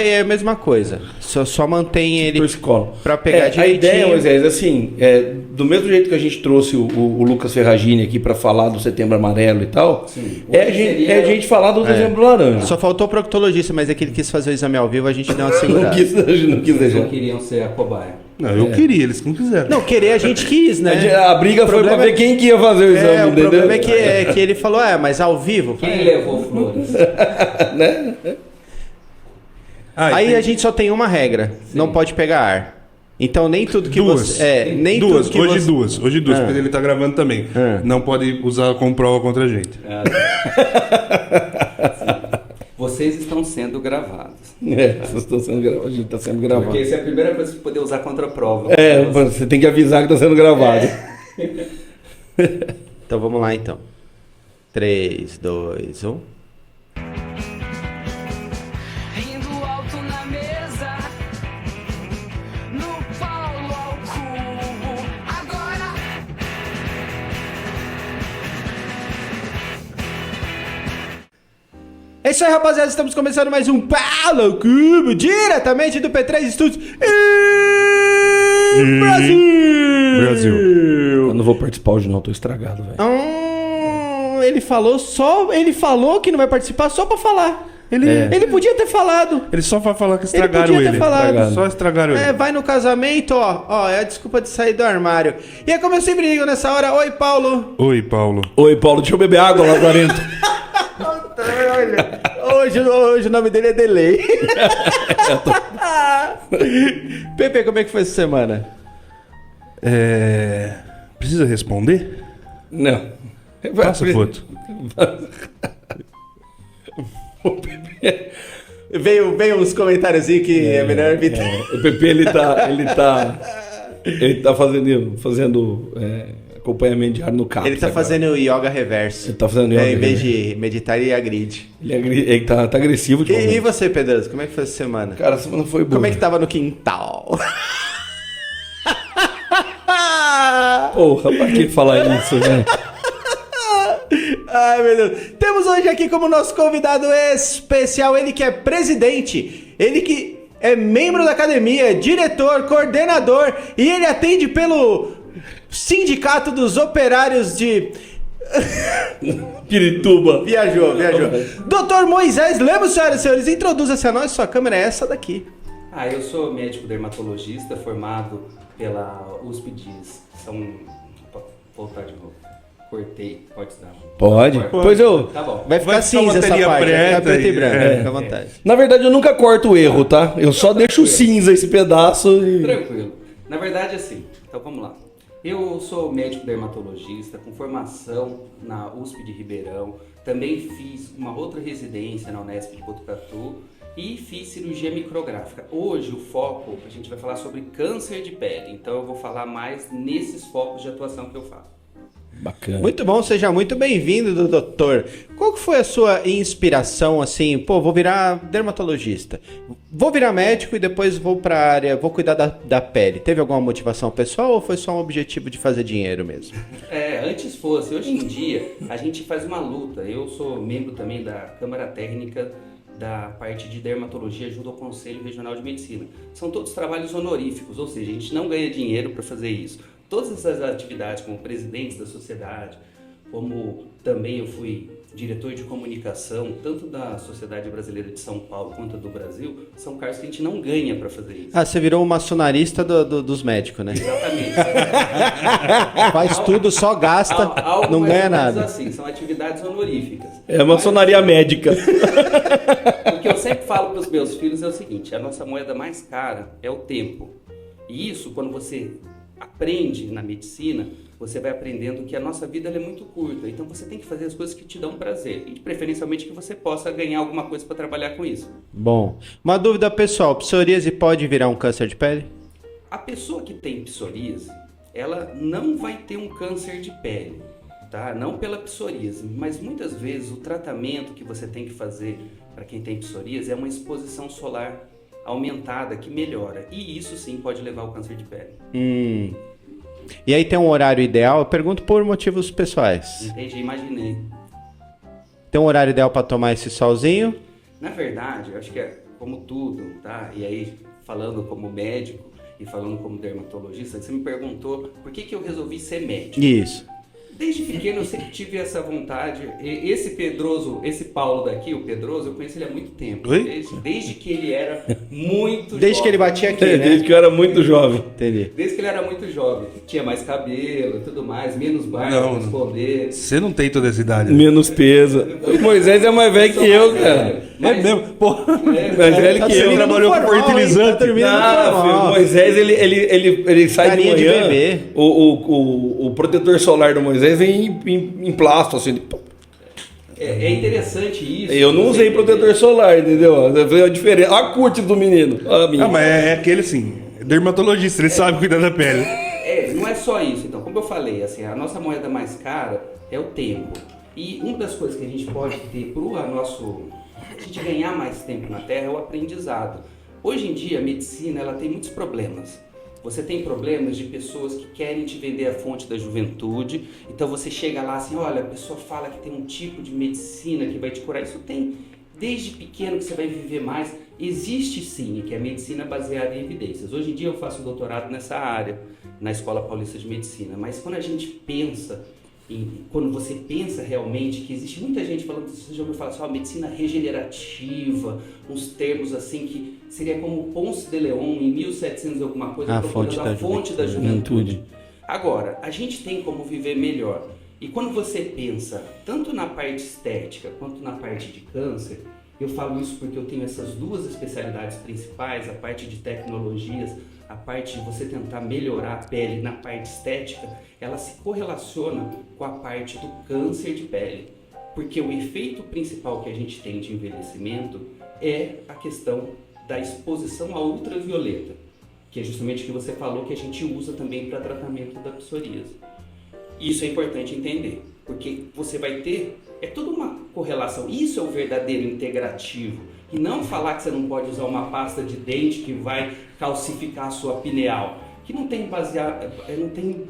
é a mesma coisa. Só mantém ele para pegar direitinho. A ideia, Moisés, assim, do mesmo jeito que a gente trouxe o Lucas Ferragini aqui para falar do Setembro Amarelo e tal, a gente falar do Dezembro Laranja. Só faltou o proctologista, mas é que ele quis fazer o exame ao vivo, a gente deu uma segurada. não quis deixar. Não queriam ser a cobaia. Não, eu queria, eles não quiseram. Não, querer a gente quis, né? A briga foi pra ver quem que ia fazer o exame, entendeu? O problema é que ele falou, mas ao vivo... Quem levou flores? Né? Aí a gente só tem uma regra, não pode pegar ar. Então nem tudo que você... Duas, hoje duas, porque ele tá gravando também. Não pode usar como prova contra a gente. Vocês estão sendo gravados. Vocês estão sendo gravados, a gente está sendo gravado. Porque essa é a primeira coisa que poder usar contra a prova. Você tem que avisar que está sendo gravado. Então vamos lá então. 3, 2, 1... É isso aí, rapaziada. Estamos começando mais um Paulo ao Cubo, diretamente do P3 Studios Brasil. Eu não vou participar hoje não, tô estragado, velho. Ele falou que não vai participar só pra falar. Ele podia ter falado. Ele só vai falar que estragaram ele. Só estragaram ele. Vai no casamento, ó, é a desculpa de sair do armário. E é como eu sempre digo nessa hora, oi, Paulo. Oi, Paulo, deixa eu beber água lá dentro. Hoje o nome dele é Delay. Pepe, como é que foi essa semana? Precisa responder? Não. Passa foto. Veio uns comentários aí que é melhor evitar. O Pepe, ele tá fazendo acompanhamento diário no CAPS. Ele tá fazendo yoga reverso. Ele tá fazendo yoga em vez de meditar, ele agride. Ele tá agressivo. E você, Pedro, como é que foi essa semana? Cara, a semana foi boa. Como é que tava no quintal? Porra, pra que falar isso, né? Ai, meu Deus. Temos hoje aqui como nosso convidado especial, ele que é presidente, ele que é membro da academia, diretor, coordenador, e ele atende pelo Sindicato dos Operários de... Pirituba. Viajou. Doutor Moisés Lemos, senhoras e senhores, introduza-se a nós, sua câmera é essa daqui. Eu sou médico dermatologista, formado pela USP de São... Vou voltar de novo. Cortei, pode dar. Pode. Pois eu... Tá bom. Vai ficar cinza essa parte, vai ficar preto e branco, fica à vontade. Na verdade, eu nunca corto o erro, tá? Eu só deixo cinza esse pedaço e... Tranquilo. Na verdade, assim, então vamos lá. Eu sou médico dermatologista com formação na USP de Ribeirão. Também fiz uma outra residência na Unesp de Botucatu e fiz cirurgia micrográfica. Hoje o foco, a gente vai falar sobre câncer de pele. Então eu vou falar mais nesses focos de atuação que eu faço. Bacana. Muito bom, seja muito bem-vindo, doutor. Qual que foi a sua inspiração, assim, vou virar dermatologista, vou virar médico e depois vou pra área, vou cuidar da pele. Teve alguma motivação pessoal ou foi só um objetivo de fazer dinheiro mesmo? Antes fosse. Hoje em dia, a gente faz uma luta. Eu sou membro também da Câmara Técnica da parte de dermatologia junto ao Conselho Regional de Medicina. São todos trabalhos honoríficos, ou seja, a gente não ganha dinheiro para fazer isso. Todas essas atividades, como presidente da sociedade, como também eu fui diretor de comunicação, tanto da Sociedade Brasileira de São Paulo quanto do Brasil, são cargos que a gente não ganha para fazer isso. Você virou um maçonarista dos médicos, né? Exatamente. Faz tudo, só gasta, não ganha nada. Assim, são atividades honoríficas. É a maçonaria médica. O que eu sempre falo para os meus filhos é o seguinte: a nossa moeda mais cara é o tempo. E isso, quando você aprende na medicina, você vai aprendendo que a nossa vida ela é muito curta. Então você tem que fazer as coisas que te dão prazer. E preferencialmente que você possa ganhar alguma coisa para trabalhar com isso. Bom, uma dúvida pessoal, psoríase pode virar um câncer de pele? A pessoa que tem psoríase, ela não vai ter um câncer de pele, tá? Não pela psoríase, mas muitas vezes o tratamento que você tem que fazer para quem tem psoríase é uma exposição solar aumentada que melhora, e isso sim pode levar ao câncer de pele. E aí tem um horário ideal? Eu pergunto por motivos pessoais. Entendi, imaginei. Tem um horário ideal para tomar esse solzinho? Na verdade, eu acho que como tudo, tá? E aí, falando como médico e falando como dermatologista, você me perguntou por que eu resolvi ser médico. Isso. Desde pequeno eu sempre tive essa vontade. Esse Pedroso, esse Paulo daqui, o Pedroso, eu conheço ele há muito tempo. Oi? Desde que ele era muito Desde jovem. que ele batia aqui, né? Desde que eu era muito jovem. Entendi. Desde que ele era muito jovem. Tinha mais cabelo e tudo mais, menos barba, Não, menos não. poder. Você não tem toda essa idade. Né? Menos peso. O Moisés é mais velho que eu, cara. É mesmo? Porra. Mais velho Tá que eu. dormindo trabalhou no com formal, hein? fertilizante. Tá dormindo no Não, formal. filho, o Moisés, ele sai Carinha de de manhã, bebê. o protetor solar do Moisés vem em plástico, assim. É interessante isso. Eu não usei protetor solar, entendeu? Veio a diferença. Olha a cut do menino. Olha a minha. Ah, mas é aquele assim, dermatologista, ele sabe cuidar da pele. Não é só isso. Então, como eu falei, assim, a nossa moeda mais cara é o tempo. E uma das coisas que a gente pode ter a gente ganhar mais tempo na Terra é o aprendizado. Hoje em dia, a medicina ela tem muitos problemas. Você tem problemas de pessoas que querem te vender a fonte da juventude. Então você chega lá assim, olha, a pessoa fala que tem um tipo de medicina que vai te curar. Isso tem desde pequeno que você vai viver mais. Existe sim, que é a medicina baseada em evidências. Hoje em dia eu faço doutorado nessa área, na Escola Paulista de Medicina. Mas quando a gente pensa, quando você pensa realmente que existe muita gente falando, você já ouviu falar só medicina regenerativa, uns termos assim que seria como Ponce de Leon em 1700 alguma coisa, procurando a fonte da juventude. Agora, a gente tem como viver melhor. E quando você pensa tanto na parte estética quanto na parte de câncer, eu falo isso porque eu tenho essas duas especialidades principais, a parte de tecnologias, a parte de você tentar melhorar a pele na parte estética, ela se correlaciona com a parte do câncer de pele. Porque o efeito principal que a gente tem de envelhecimento é a questão da exposição à ultravioleta, que é justamente o que você falou que a gente usa também para tratamento da psoríase. Isso é importante entender, porque você vai ter, é toda uma correlação, isso é o verdadeiro integrativo, e não falar que você não pode usar uma pasta de dente que vai calcificar a sua pineal, que não tem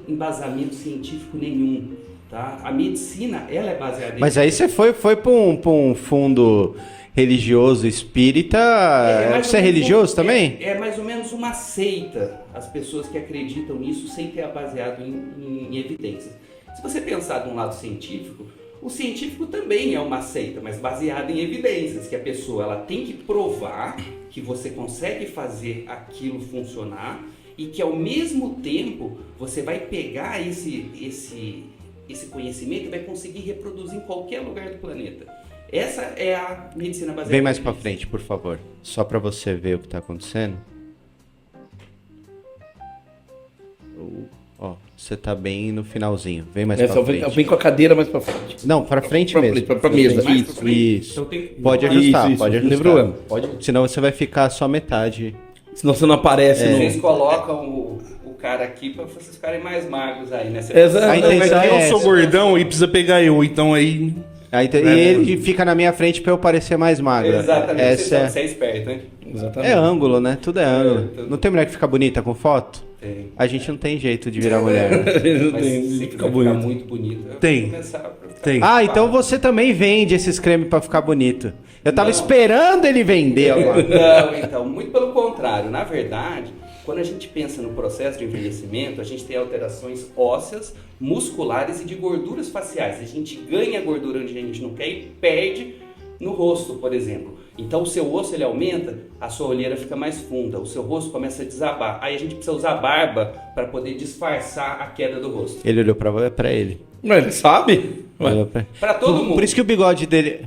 embasamento científico nenhum, tá? A medicina, ela é baseada em... Mas aí você foi pra um fundo religioso espírita. Você é religioso também? É mais ou menos uma seita, as pessoas que acreditam nisso sem ter baseado em evidências. Se você pensar de um lado científico, o científico também é uma seita, mas baseado em evidências, que a pessoa ela tem que provar que você consegue fazer aquilo funcionar e que ao mesmo tempo você vai pegar esse conhecimento e vai conseguir reproduzir em qualquer lugar do planeta. Essa é a medicina baseada. Vem mais pra frente, por favor. Só pra você ver o que tá acontecendo. Ó, você tá bem no finalzinho. Vem mais pra frente. Vem com a cadeira mais pra frente. Não, pra frente Pra mesmo. frente, pra mesa. Mais pra Isso. frente. Isso. Então tem... Pode ajustar, Isso, pode não tem ajustar. problema. Pode... Senão você vai ficar só metade. Senão você não aparece. Vocês colocam o cara aqui pra vocês ficarem mais magros aí, né? Exato. A Não, mas intenção aí é eu sou essa. gordão e precisa pegar eu, então aí. Aí, e ele fica na minha frente pra eu parecer mais magro. Exatamente, Essa você é esperto, né? Exatamente. é ângulo, né? Tudo é ângulo. tudo. Não tem mulher que fica bonita com foto? Tem. A gente não tem jeito de virar mulher. Né? Mas se quiser ficar muito bonito, eu Tem. vou começar pra ficar- Tem. Ah, então você também vende esses cremes pra ficar bonito. Eu tava esperando ele vender agora. Não, então, muito pelo contrário. Na verdade, quando a gente pensa no processo de envelhecimento, a gente tem alterações ósseas, musculares e de gorduras faciais. A gente ganha gordura onde a gente não quer e perde no rosto, por exemplo. Então o seu osso ele aumenta, a sua olheira fica mais funda, o seu rosto começa a desabar. Aí a gente precisa usar barba para poder disfarçar a queda do rosto. Ele olhou pra ele. Mas ele sabe? Olhou pra... Para todo mundo. Por isso que o bigode dele...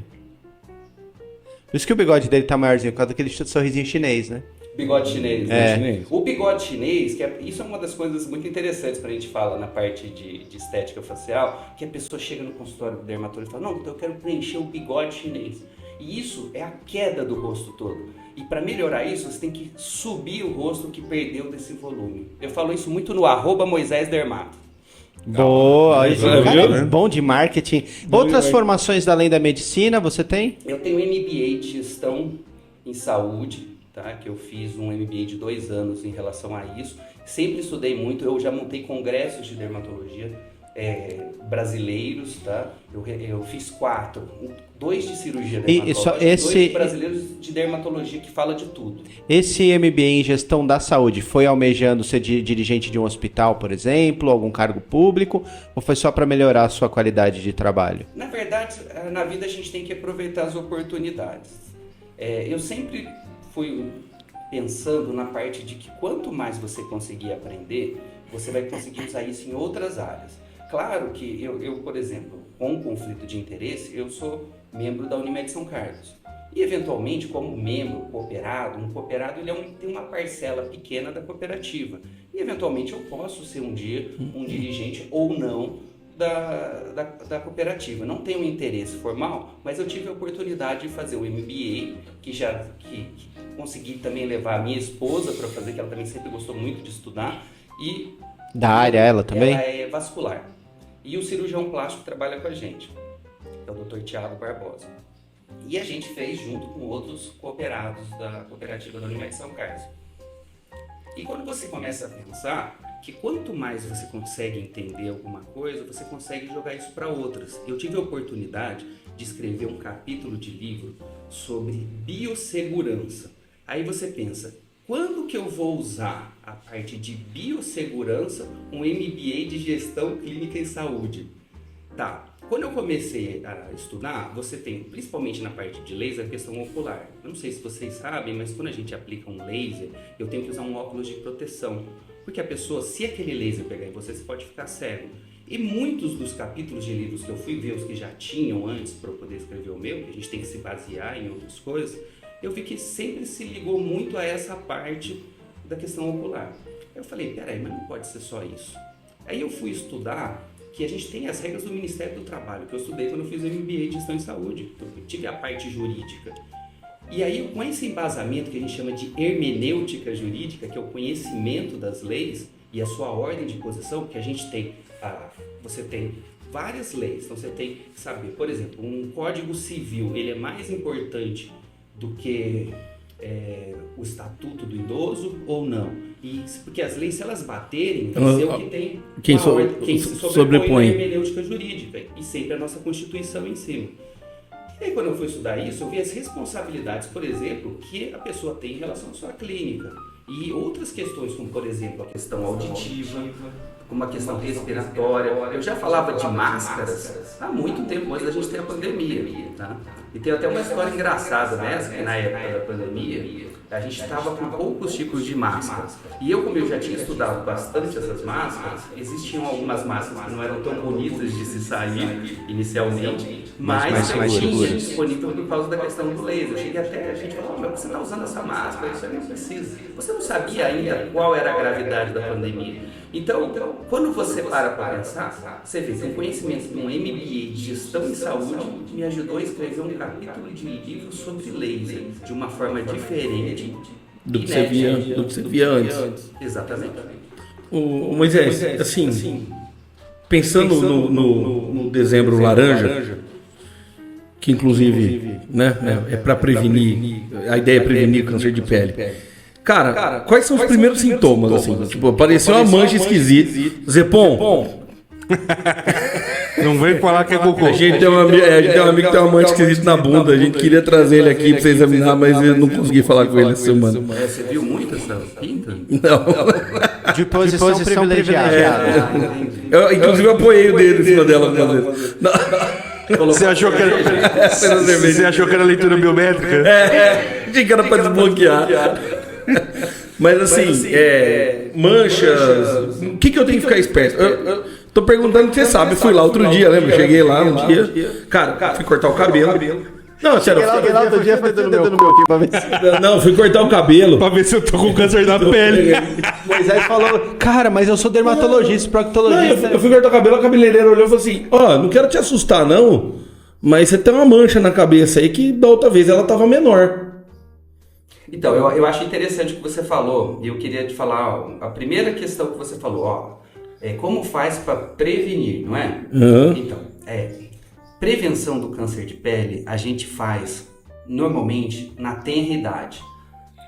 Por isso que o bigode dele tá maiorzinho, por causa daquele sorrisinho chinês, né? Bigode chinês, É. né? O bigode chinês, isso é uma das coisas muito interessantes pra gente falar na parte de estética facial, que a pessoa chega no consultório do dermatologista e fala, não, então eu quero preencher o bigode chinês. E isso é a queda do rosto todo. E para melhorar isso, você tem que subir o rosto que perdeu desse volume. Eu falo isso muito no @MoisésDermato. Boa, esse Viu? cara é bom de marketing. Outras formações da além da medicina, você tem? Eu tenho MBA de gestão em saúde, tá? Que eu fiz um MBA de 2 anos em relação a isso. Sempre estudei muito, eu já montei congressos de dermatologia. brasileiros, tá? Eu fiz 4, 2 de cirurgia E dermatológica, esse- 2 brasileiros de dermatologia que fala de tudo. Esse MBA em gestão da saúde foi almejando ser dirigente de um hospital, por exemplo, algum cargo público, ou foi só para melhorar a sua qualidade de trabalho? Na verdade, na vida a gente tem que aproveitar as oportunidades. Eu sempre fui pensando na parte de que quanto mais você conseguir aprender, você vai conseguir usar isso em outras áreas. Claro que eu, por exemplo, com um conflito de interesse, eu sou membro da Unimed São Carlos. E, eventualmente, como membro cooperado, um cooperado ele tem uma parcela pequena da cooperativa. E, eventualmente, eu posso ser um dia um dirigente ou não da cooperativa. Não tenho um interesse formal, mas eu tive a oportunidade de fazer o MBA, que consegui também levar a minha esposa para fazer, que ela também sempre gostou muito de estudar. E Da área, ela também? ela é vascular. E o cirurgião plástico trabalha com a gente, é o Dr. Thiago Barbosa. E a gente fez junto com outros cooperados da cooperativa da Unimed São Carlos. E quando você começa a pensar que quanto mais você consegue entender alguma coisa, você consegue jogar isso para outras. Eu tive a oportunidade de escrever um capítulo de livro sobre biossegurança. Aí você pensa, quando que eu vou usar a parte de biossegurança, um MBA de gestão clínica em saúde? Tá, quando eu comecei a estudar, você tem, principalmente na parte de laser, a questão ocular. Eu não sei se vocês sabem, mas quando a gente aplica um laser, eu tenho que usar um óculos de proteção. Porque a pessoa, se aquele laser pegar em você, você pode ficar cego. E muitos dos capítulos de livros que eu fui ver, os que já tinham antes para eu poder escrever o meu, que a gente tem que se basear em outras coisas, eu vi que sempre se ligou muito a essa parte da questão ocular. Eu falei, peraí, mas não pode ser só isso. Aí eu fui estudar que a gente tem as regras do Ministério do Trabalho, que eu estudei quando eu fiz o MBA de Gestão em Saúde. Então, eu tive a parte jurídica. E aí, com esse embasamento que a gente chama de hermenêutica jurídica, que é o conhecimento das leis e a sua ordem de posição, porque a gente tem, você tem várias leis, então você tem que saber, por exemplo, um Código Civil, ele é mais importante do que o Estatuto do Idoso ou não? Porque as leis, se elas baterem, vai ser o que tem quem se sobrepõe a hermenêutica jurídica e sempre a nossa Constituição em cima. E aí, quando eu fui estudar isso, eu vi as responsabilidades, por exemplo, que a pessoa tem em relação à sua clínica. E outras questões, como, por exemplo, a questão auditiva, como a questão respiratória. Eu já falava de máscaras há muito tempo antes da gente ter a pandemia. Tá? E tem até uma história engraçada nessa, que na época da pandemia, a gente estava com poucos tipos de máscaras. E eu, como eu já tinha estudado bastante essas máscaras, existiam algumas máscaras que não eram tão bonitas de se sair inicialmente, mas tinha disponível por causa da questão do laser. Eu cheguei até, a gente falou, mas você está usando essa máscara, isso aí não precisa. Você não sabia ainda qual era a gravidade da pandemia. Então, quando você para pensar, você vê que o conhecimento de um MBA de gestão em saúde me ajudou a escrever um capítulo de livro sobre laser, de uma forma diferente do que você via antes. Exatamente. O Moisés, assim, pensando no dezembro laranja, que inclusive é para prevenir, a ideia é prevenir câncer de pele. Cara, quais são os primeiros sintomas, assim? Tipo, apareceu uma mancha esquisita. Zepom. Não vem falar que é cocô. A gente tem um amigo que tem uma mancha esquisita na bunda. A gente queria trazer ele aqui pra você examinar, mas eu não consegui falar com ele essa semana. Você viu muito essa pinta? Não. De posição privilegiada. Inclusive, eu apoiei o dedo em cima dela. Você achou que era leitura biométrica? Tinha que era pra desbloquear. Mas assim, manchas. O que eu tenho que ficar esperto? Eu tô perguntando que você sabe. Eu fui lá outro dia, lembra? Cheguei lá um dia. Cara, fui cortar o cabelo. Não, sério. Cheguei lá outro dia, foi dando no meu aqui pra ver se... Não, fui cortar o cabelo. Pra ver se eu tô com câncer na pele. Moisés falou, cara, mas eu sou dermatologista, proctologista. Eu fui cortar o cabelo, a cabeleireira olhou e falou assim: não quero te assustar não, mas você tem uma mancha na cabeça aí que da outra vez ela tava menor. Então, eu acho interessante o que você falou, e eu queria te falar, a primeira questão que você falou, como faz para prevenir, não é? Então, prevenção do câncer de pele a gente faz normalmente na tenra idade.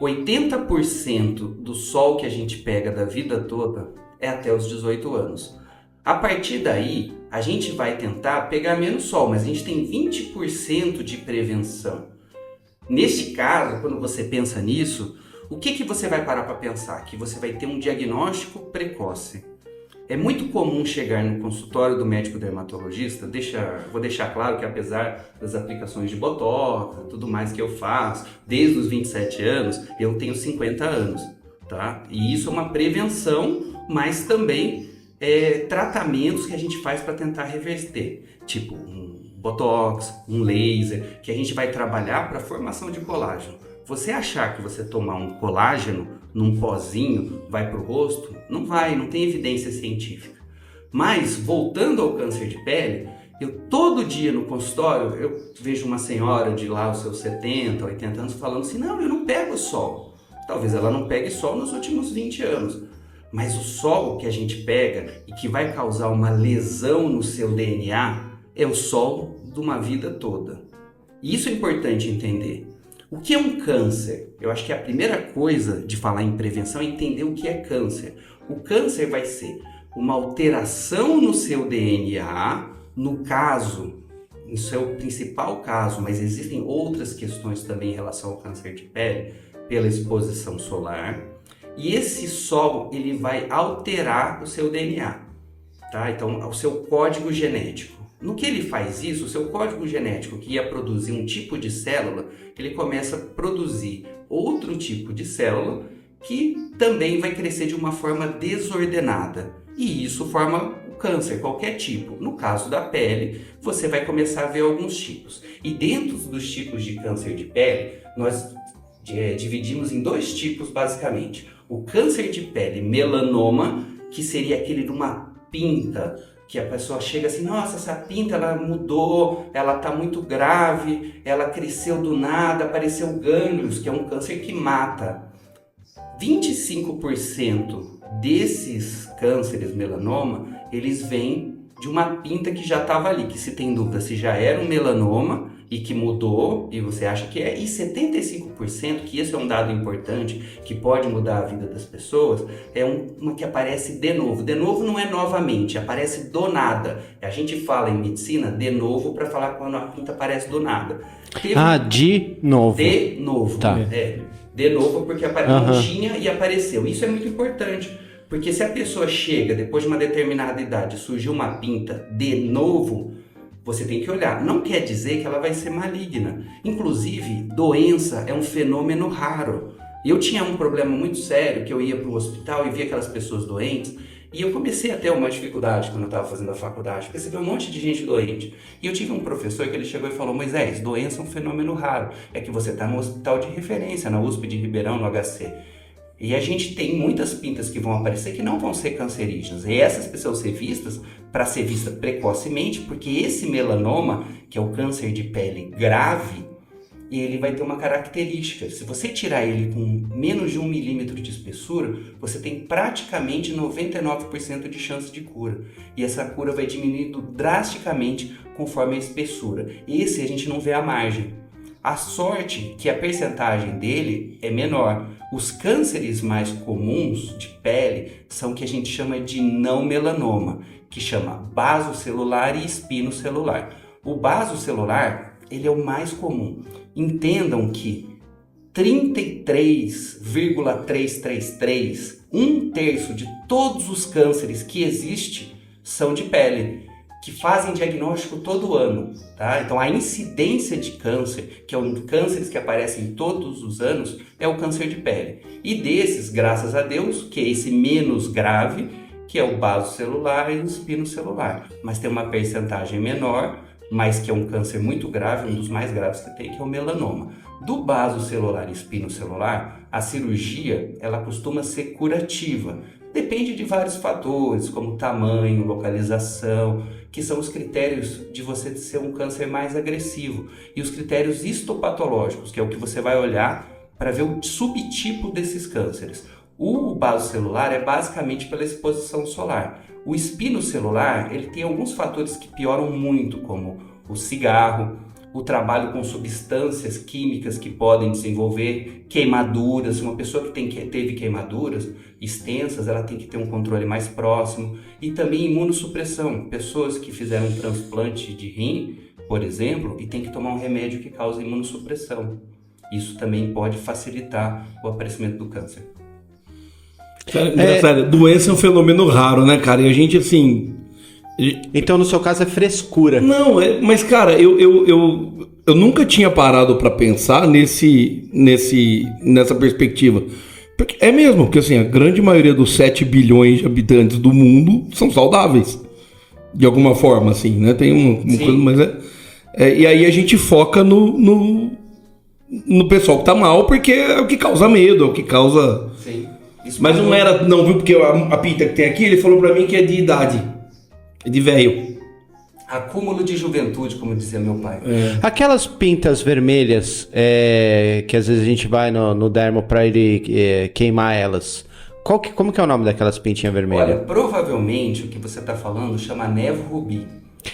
80% do sol que a gente pega da vida toda é até os 18 anos. A partir daí, a gente vai tentar pegar menos sol, mas a gente tem 20% de prevenção. Neste caso, quando você pensa nisso, o que você vai parar para pensar? Que você vai ter um diagnóstico precoce. É muito comum chegar no consultório do médico dermatologista, vou deixar claro que apesar das aplicações de botox, tudo mais que eu faço, desde os 27 anos, eu tenho 50 anos, tá? E isso é uma prevenção, mas também tratamentos que a gente faz para tentar reverter, tipo um botox, um laser, que a gente vai trabalhar para a formação de colágeno. Você achar que você tomar um colágeno num pozinho vai para o rosto, não vai, não tem evidência científica. Mas, voltando ao câncer de pele, eu todo dia no consultório, eu vejo uma senhora de lá, os seus 70, 80 anos, falando assim, não, eu não pego sol. Talvez ela não pegue sol nos últimos 20 anos. Mas o sol que a gente pega e que vai causar uma lesão no seu DNA é o sol de uma vida toda. E isso é importante entender. O que é um câncer? Eu acho que a primeira coisa de falar em prevenção é entender o que é câncer. O câncer vai ser uma alteração no seu DNA, no caso, isso é o principal caso, mas existem outras questões também em relação ao câncer de pele, pela exposição solar. E esse sol, ele vai alterar o seu DNA, tá? Então, o seu código genético. No que ele faz isso, o seu código genético que ia produzir um tipo de célula, ele começa a produzir outro tipo de célula que também vai crescer de uma forma desordenada. E isso forma o câncer, qualquer tipo. No caso da pele, você vai começar a ver alguns tipos. E dentro dos tipos de câncer de pele, nós dividimos em 2 tipos basicamente. O câncer de pele melanoma, que seria aquele de uma pinta, que a pessoa chega assim, nossa, essa pinta ela mudou, ela está muito grave, ela cresceu do nada, apareceu gânglios, que é um câncer que mata. 25% desses cânceres melanoma, eles vêm de uma pinta que já estava ali, que se tem dúvida se já era um melanoma e que mudou, e você acha que é, e 75%, que esse é um dado importante, que pode mudar a vida das pessoas, é uma que aparece de novo. De novo não é novamente, aparece do nada. A gente fala em medicina de novo para falar quando a pinta aparece do nada. De novo. De novo. Tá. De novo porque não tinha e apareceu. Isso é muito importante, porque se a pessoa chega depois de uma determinada idade, surgiu uma pinta de novo, você tem que olhar. Não quer dizer que ela vai ser maligna. Inclusive, doença é um fenômeno raro. Eu tinha um problema muito sério, que eu ia para o hospital e via aquelas pessoas doentes, e eu comecei a ter uma dificuldade quando eu estava fazendo a faculdade, porque você vê um monte de gente doente. E eu tive um professor que ele chegou e falou, Moisés, doença é um fenômeno raro. É que você está no hospital de referência, na USP de Ribeirão, no HC. E a gente tem muitas pintas que vão aparecer que não vão ser cancerígenas. E essas precisam ser vistas para ser vista precocemente, porque esse melanoma, que é o câncer de pele grave, ele vai ter uma característica. Se você tirar ele com menos de 1 milímetro de espessura, você tem praticamente 99% de chance de cura. E essa cura vai diminuindo drasticamente conforme a espessura. Esse a gente não vê a margem. A sorte que a percentagem dele é menor. Os cânceres mais comuns de pele são o que a gente chama de não melanoma, que chama basocelular e espinocelular. O basocelular, ele é o mais comum. Entendam que 33,333, 1/3 de todos os cânceres que existem são de pele, que fazem diagnóstico todo ano, tá? Então a incidência de câncer, que é um cânceres que aparecem todos os anos, é o câncer de pele. E desses, graças a Deus, que é esse menos grave, que é o basocelular e o espinocelular. Mas tem uma percentagem menor, mas que é um câncer muito grave, um dos mais graves que tem, que é o melanoma. Do basocelular e espinocelular, a cirurgia, ela costuma ser curativa. Depende de vários fatores, como tamanho, localização, que são os critérios de você ser um câncer mais agressivo. E os critérios histopatológicos, que é o que você vai olhar para ver o subtipo desses cânceres. O basocelular é basicamente pela exposição solar. O espinocelular, ele tem alguns fatores que pioram muito, como o cigarro, o trabalho com substâncias químicas que podem desenvolver queimaduras. Uma pessoa que teve queimaduras extensas, ela tem que ter um controle mais próximo. E também imunossupressão. Pessoas que fizeram um transplante de rim, por exemplo, e tem que tomar um remédio que causa imunossupressão. Isso também pode facilitar o aparecimento do câncer. Engraçado, doença é um fenômeno raro, né, cara? E a gente, assim... Então, no seu caso, é frescura. Não, mas, cara, eu nunca tinha parado pra pensar nessa perspectiva. Porque é mesmo, porque assim, a grande maioria dos 7 bilhões de habitantes do mundo são saudáveis. De alguma forma, assim, né? Tem uma coisa, mas e aí a gente foca no pessoal que tá mal, porque é o que causa medo, é o que causa... Sim. Isso mas não era, não, viu? Porque a pinta que tem aqui, ele falou pra mim que é de idade. É de velho. Acúmulo de juventude, como dizia meu pai. Aquelas pintas vermelhas que às vezes a gente vai no dermo pra ele queimar elas. Como que é o nome daquelas pintinhas vermelhas? Olha, provavelmente o que você está falando chama nevo rubi.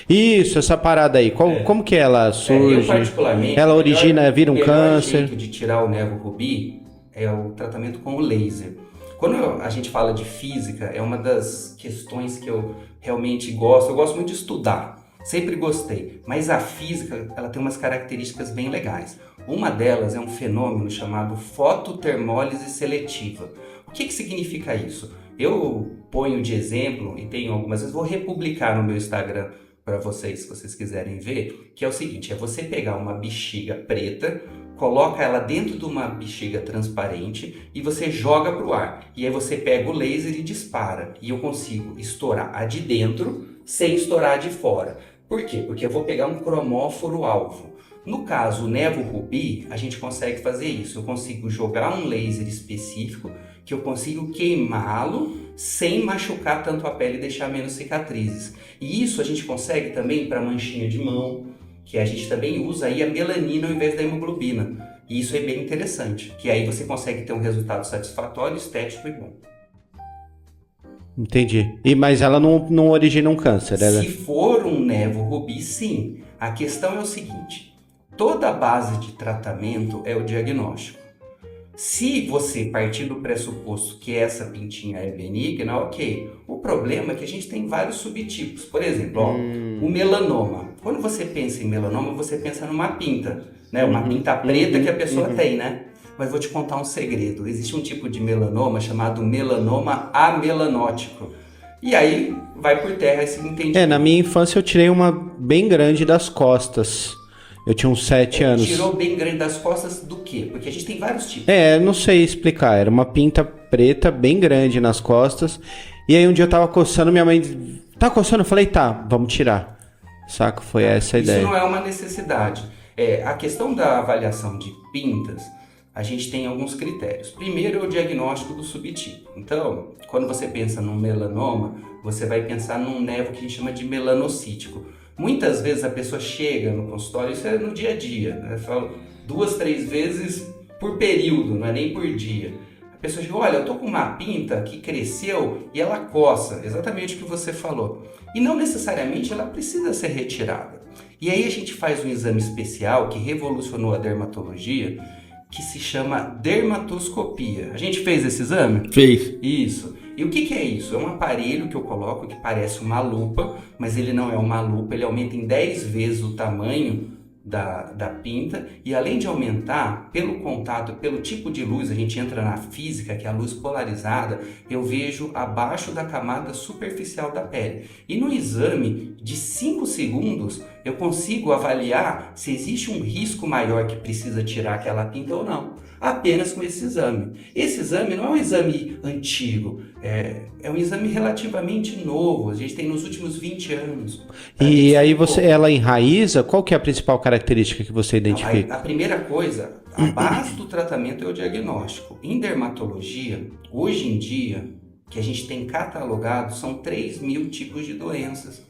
Isso, essa parada aí. Como que ela surge? Eu particularmente... Ela origina, vira um câncer? O jeito de tirar o nevo rubi é o tratamento com o laser. Quando a gente fala de física, é uma das questões que eu realmente gosto. Eu gosto muito de estudar. Sempre gostei, mas a física ela tem umas características bem legais. Uma delas é um fenômeno chamado fototermólise seletiva. O que significa isso? Eu ponho de exemplo, e tenho algumas vezes, vou republicar no meu Instagram para vocês, se vocês quiserem ver, que é o seguinte, é você pegar uma bexiga preta, coloca ela dentro de uma bexiga transparente e você joga para o ar. E aí você pega o laser e dispara. E eu consigo estourar a de dentro sem estourar a de fora. Por quê? Porque eu vou pegar um cromóforo alvo. No caso, o nevo rubi, a gente consegue fazer isso. Eu consigo jogar um laser específico que eu consigo queimá-lo sem machucar tanto a pele e deixar menos cicatrizes. E isso a gente consegue também para manchinha de mão, que a gente também usa aí a melanina ao invés da hemoglobina. E isso é bem interessante, que aí você consegue ter um resultado satisfatório, estético e bom. Entendi. Mas ela não origina um câncer, ela... Se for um nevo rubi, sim. A questão é o seguinte, toda a base de tratamento é o diagnóstico. Se você partir do pressuposto que essa pintinha é benigna, ok. O problema é que a gente tem vários subtipos. Por exemplo, o melanoma. Quando você pensa em melanoma, você pensa numa pinta, né? Uma pinta preta que a pessoa tem, né? Mas vou te contar um segredo. Existe um tipo de melanoma chamado melanoma amelanótico. E aí vai por terra esse entendimento. Na minha infância eu tirei uma bem grande das costas. Eu tinha uns 7 anos. Tirou bem grande das costas do quê? Porque a gente tem vários tipos. Não sei explicar. Era uma pinta preta bem grande nas costas. E aí um dia eu tava coçando, minha mãe... Tá coçando? Eu falei, tá, vamos tirar. Saco, foi essa a ideia. Isso não é uma necessidade. A questão da avaliação de pintas, a gente tem alguns critérios. Primeiro é o diagnóstico do subtipo. Então, quando você pensa num melanoma, você vai pensar num nevo que a gente chama de melanocítico. Muitas vezes a pessoa chega no consultório, isso é no dia a dia, né? Eu falo 2, 3 vezes por período, não é nem por dia. A pessoa chega, olha, eu tô com uma pinta que cresceu e ela coça, exatamente o que você falou. E não necessariamente ela precisa ser retirada. E aí a gente faz um exame especial que revolucionou a dermatologia, que se chama dermatoscopia. A gente fez esse exame? Fez. Isso. E o que é isso? É um aparelho que eu coloco que parece uma lupa, mas ele não é uma lupa, ele aumenta em 10 vezes o tamanho da pinta e além de aumentar, pelo contato, pelo tipo de luz, a gente entra na física, que é a luz polarizada, eu vejo abaixo da camada superficial da pele. E no exame de 5 segundos, eu consigo avaliar se existe um risco maior que precisa tirar aquela pinta ou não. Apenas com esse exame. Esse exame não é um exame antigo, é um exame relativamente novo, a gente tem nos últimos 20 anos. E aí ela enraiza, qual que é a principal característica que você identifica? A primeira coisa, a base do tratamento é o diagnóstico. Em dermatologia, hoje em dia, que a gente tem catalogado, são 3.000 tipos de doenças.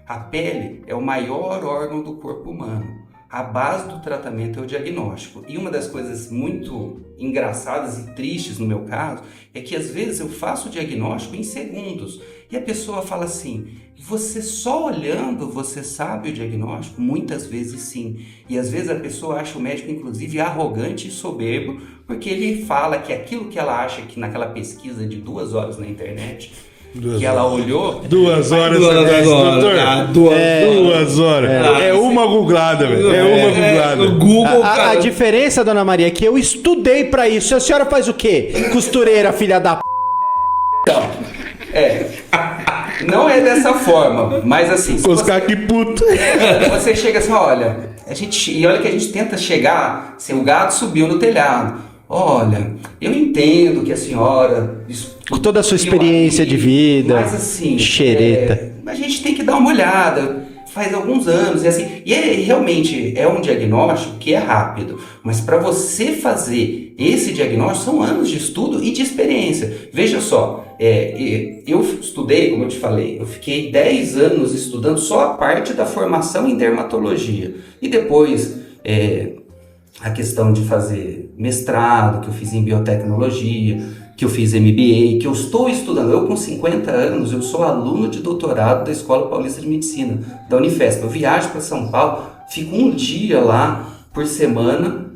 A pele é o maior órgão do corpo humano. a base do tratamento é o diagnóstico. E uma das coisas muito engraçadas e tristes no meu caso é que às vezes eu faço o diagnóstico em segundos e a pessoa fala assim: você só olhando você sabe o diagnóstico? Muitas vezes sim. E às vezes a pessoa acha o médico inclusive arrogante e soberbo porque ele fala que aquilo que ela acha que naquela pesquisa de 2 horas na internet que ela olhou... 2 horas, doutor? 2 horas. É uma googlada, velho. É uma googlada. O Google, A diferença, dona Maria, é que eu estudei pra isso. A senhora faz o quê? Costureira, filha da p... Então, não é dessa forma, mas assim... Oscar, que puto. Você chega assim, olha, e olha que a gente tenta chegar, assim, o gato subiu no telhado. Olha, eu entendo que a senhora... Com toda a sua experiência de vida, mas assim... xereta. A gente tem que dar uma olhada, faz alguns anos, e assim... E realmente é um diagnóstico que é rápido, mas para você fazer esse diagnóstico são anos de estudo e de experiência. Veja só, eu estudei, como eu te falei, eu fiquei 10 anos estudando só a parte da formação em dermatologia. E depois... a questão de fazer mestrado, que eu fiz em biotecnologia, que eu fiz MBA, que eu estou estudando. Eu com 50 anos, eu sou aluno de doutorado da Escola Paulista de Medicina, da Unifesp. Eu viajo para São Paulo, fico um dia lá por semana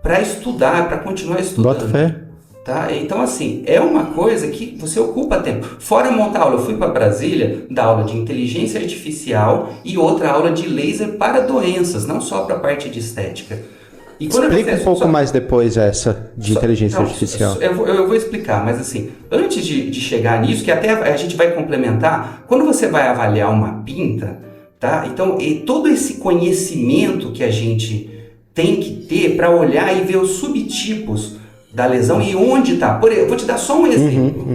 para estudar, para continuar estudando. Bota fé. Tá? Então, assim, é uma coisa que você ocupa tempo. Fora montar aula, eu fui para Brasília dar aula de inteligência artificial e outra aula de laser para doenças, não só para a parte de estética. Explica um pouco mais depois essa de inteligência artificial. Eu vou explicar, mas assim, antes de chegar nisso, que até a gente vai complementar, quando você vai avaliar uma pinta, tá? Então, todo esse conhecimento que a gente tem que ter para olhar e ver os subtipos da lesão e onde está. Eu vou te dar só um exemplo.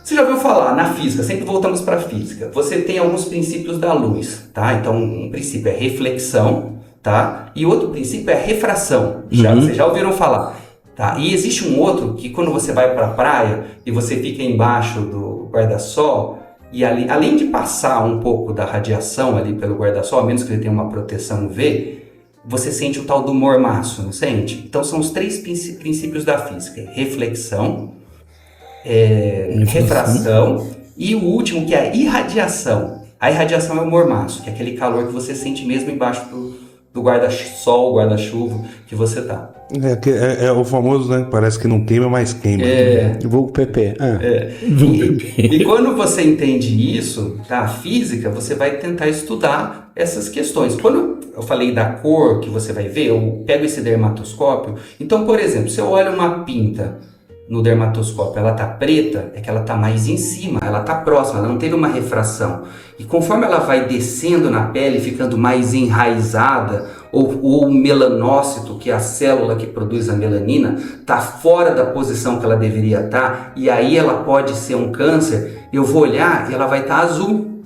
Você já ouviu falar na física, sempre voltamos para a física, você tem alguns princípios da luz, tá? Então, um princípio é reflexão, tá? E outro princípio é refração. Vocês já ouviram falar? Tá? E existe um outro que quando você vai para a praia e você fica embaixo do guarda-sol e ali, além de passar um pouco da radiação ali pelo guarda-sol, a menos que ele tenha uma proteção UV, você sente o tal do mormaço, não sente? Então são os 3 princípios da física: reflexão, refração e o último que é a irradiação. A irradiação é o mormaço, que é aquele calor que você sente mesmo embaixo do guarda-sol, guarda-chuva que você tá. É o famoso, né? Parece que não queima, mas queima. Vulgo PP. E quando você entende isso, tá? A física, você vai tentar estudar essas questões. Quando eu falei da cor que você vai ver, eu pego esse dermatoscópio. Então, por exemplo, se eu olho uma pinta no dermatoscópio, ela tá preta, é que ela tá mais em cima, ela tá próxima, ela não teve uma refração. E conforme ela vai descendo na pele, ficando mais enraizada, ou o melanócito, que é a célula que produz a melanina, tá fora da posição que ela deveria estar, e aí ela pode ser um câncer, eu vou olhar e ela vai estar azul.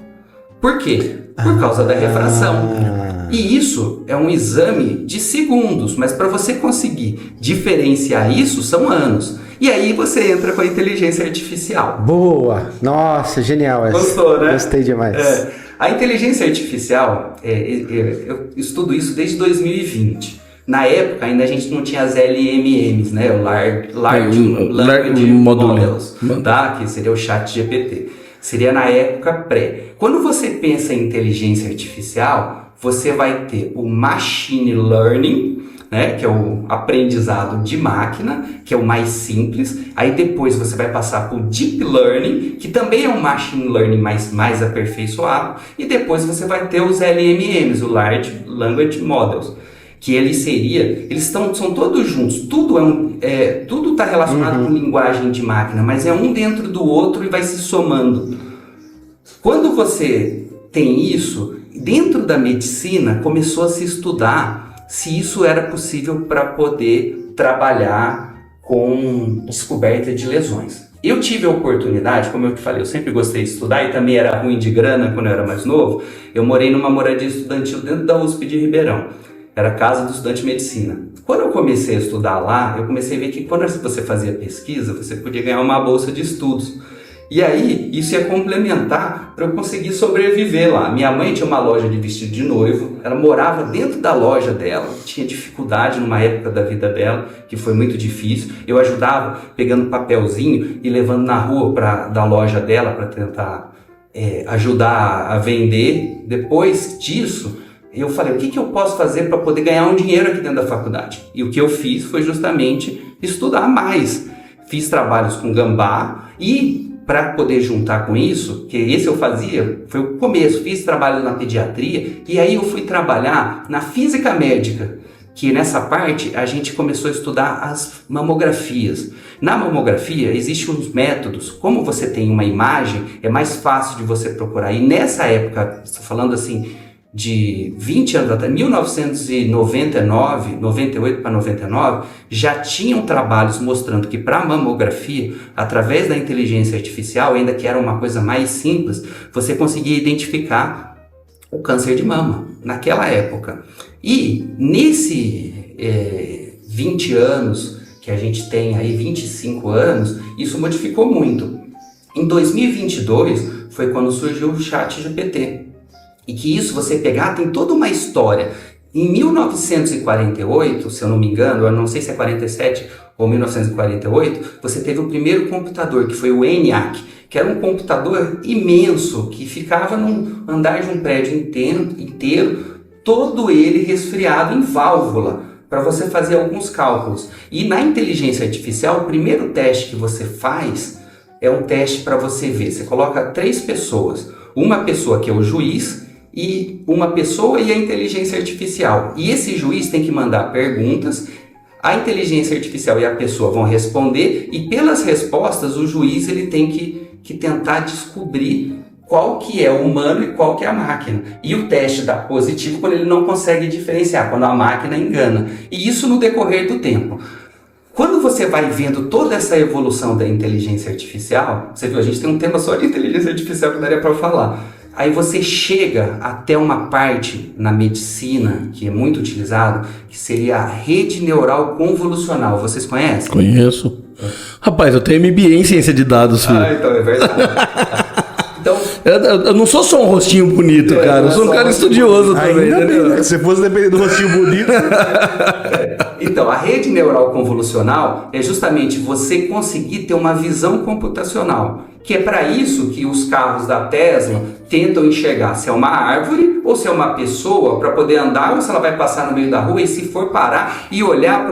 Por quê? Por causa da refração. E isso é um exame de segundos, mas para você conseguir diferenciar isso, são anos. E aí você entra com a inteligência artificial. Boa! Nossa, genial essa. Gostou, né? Gostei demais. A inteligência artificial, eu estudo isso desde 2020. Na época, ainda a gente não tinha as LMMs, né? O Large Language Models, tá? Que seria o chat GPT. Seria na época pré. Quando você pensa em inteligência artificial, você vai ter o Machine Learning, né, que é o aprendizado de máquina, que é o mais simples. Aí depois você vai passar para o Deep Learning, que também é um Machine Learning mais aperfeiçoado. E depois você vai ter os LMMs, o Large Language Models, que são todos juntos. Tudo está relacionado com linguagem de máquina, mas é um dentro do outro e vai se somando. Quando você tem isso, dentro da medicina começou a se estudar se isso era possível para poder trabalhar com descoberta de lesões. Eu tive a oportunidade, como eu te falei, eu sempre gostei de estudar e também era ruim de grana quando eu era mais novo. Eu morei numa moradia estudantil dentro da USP de Ribeirão. Era a casa do estudante de medicina. Quando eu comecei a estudar lá, eu comecei a ver que quando você fazia pesquisa, você podia ganhar uma bolsa de estudos. E aí, isso ia complementar para eu conseguir sobreviver lá. Minha mãe tinha uma loja de vestido de noivo, ela morava dentro da loja dela, tinha dificuldade numa época da vida dela, que foi muito difícil. Eu ajudava pegando papelzinho e levando na rua da loja dela para tentar ajudar a vender. Depois disso, eu falei, o que eu posso fazer para poder ganhar um dinheiro aqui dentro da faculdade? E o que eu fiz foi justamente estudar mais. Fiz trabalhos com gambá e para poder juntar com isso, que esse eu fazia, foi o começo, fiz trabalho na pediatria e aí eu fui trabalhar na física médica, que nessa parte a gente começou a estudar as mamografias. Na mamografia existem uns métodos, como você tem uma imagem, é mais fácil de você procurar. E nessa época, estou falando assim, de 20 anos até 1999, 98 para 99, já tinham trabalhos mostrando que para a mamografia, através da inteligência artificial, ainda que era uma coisa mais simples, você conseguia identificar o câncer de mama, naquela época. E nesse 20 anos que a gente tem aí, 25 anos, isso modificou muito. Em 2022 foi quando surgiu o ChatGPT. E que isso, você pegar, tem toda uma história. Em 1948, se eu não me engano, eu não sei se é 47 ou 1948, você teve o primeiro computador, que foi o ENIAC, que era um computador imenso, que ficava num andar de um prédio inteiro, todo ele resfriado em válvula, para você fazer alguns cálculos. E na inteligência artificial, o primeiro teste que você faz é um teste para você ver. Você coloca 3 pessoas, uma pessoa que é o juiz, e uma pessoa e a inteligência artificial. E esse juiz tem que mandar perguntas, a inteligência artificial e a pessoa vão responder, e pelas respostas o juiz ele tem que tentar descobrir qual que é o humano e qual que é a máquina. E o teste dá positivo quando ele não consegue diferenciar, quando a máquina engana. E isso no decorrer do tempo. Quando você vai vendo toda essa evolução da inteligência artificial, você viu, a gente tem um tema só de inteligência artificial que daria para falar. Aí você chega até uma parte na medicina que é muito utilizado, que seria a rede neural convolucional. Vocês conhecem? Conheço. Rapaz, eu tenho MBA em ciência de dados, filho. Então é verdade. Então, eu não sou só um rostinho bonito, cara. Eu sou um cara estudioso também. Ainda bem, né? Se fosse depender do rostinho bonito. Então, a rede neural convolucional é justamente você conseguir ter uma visão computacional, que é para isso que os carros da Tesla tentam enxergar se é uma árvore ou se é uma pessoa, para poder andar, ou se ela vai passar no meio da rua, e se for parar e olhar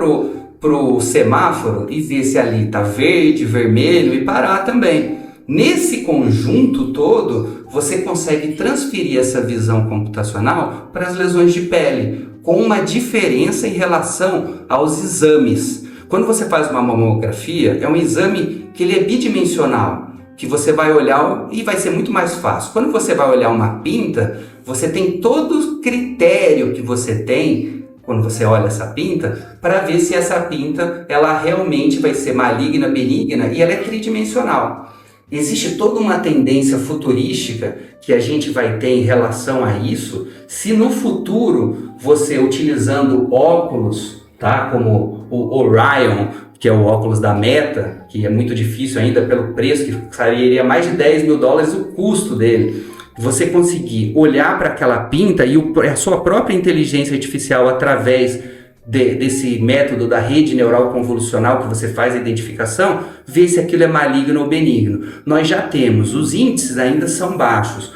pro semáforo e ver se ali está verde, vermelho, e parar também. Nesse conjunto todo, você consegue transferir essa visão computacional para as lesões de pele, com uma diferença em relação aos exames. Quando você faz uma mamografia, é um exame que ele é bidimensional, que você vai olhar e vai ser muito mais fácil. Quando você vai olhar uma pinta, você tem todo o critério que você tem quando você olha essa pinta, para ver se essa pinta ela realmente vai ser maligna, benigna, e ela é tridimensional. Existe toda uma tendência futurística que a gente vai ter em relação a isso, se no futuro você utilizando óculos, tá, como o Orion, que é o óculos da Meta, que é muito difícil ainda pelo preço, que sairia mais de $10 mil o custo dele, você conseguir olhar para aquela pinta e a sua própria inteligência artificial através desse método da rede neural convolucional que você faz a identificação, ver se aquilo é maligno ou benigno. Nós já temos, os índices ainda são baixos.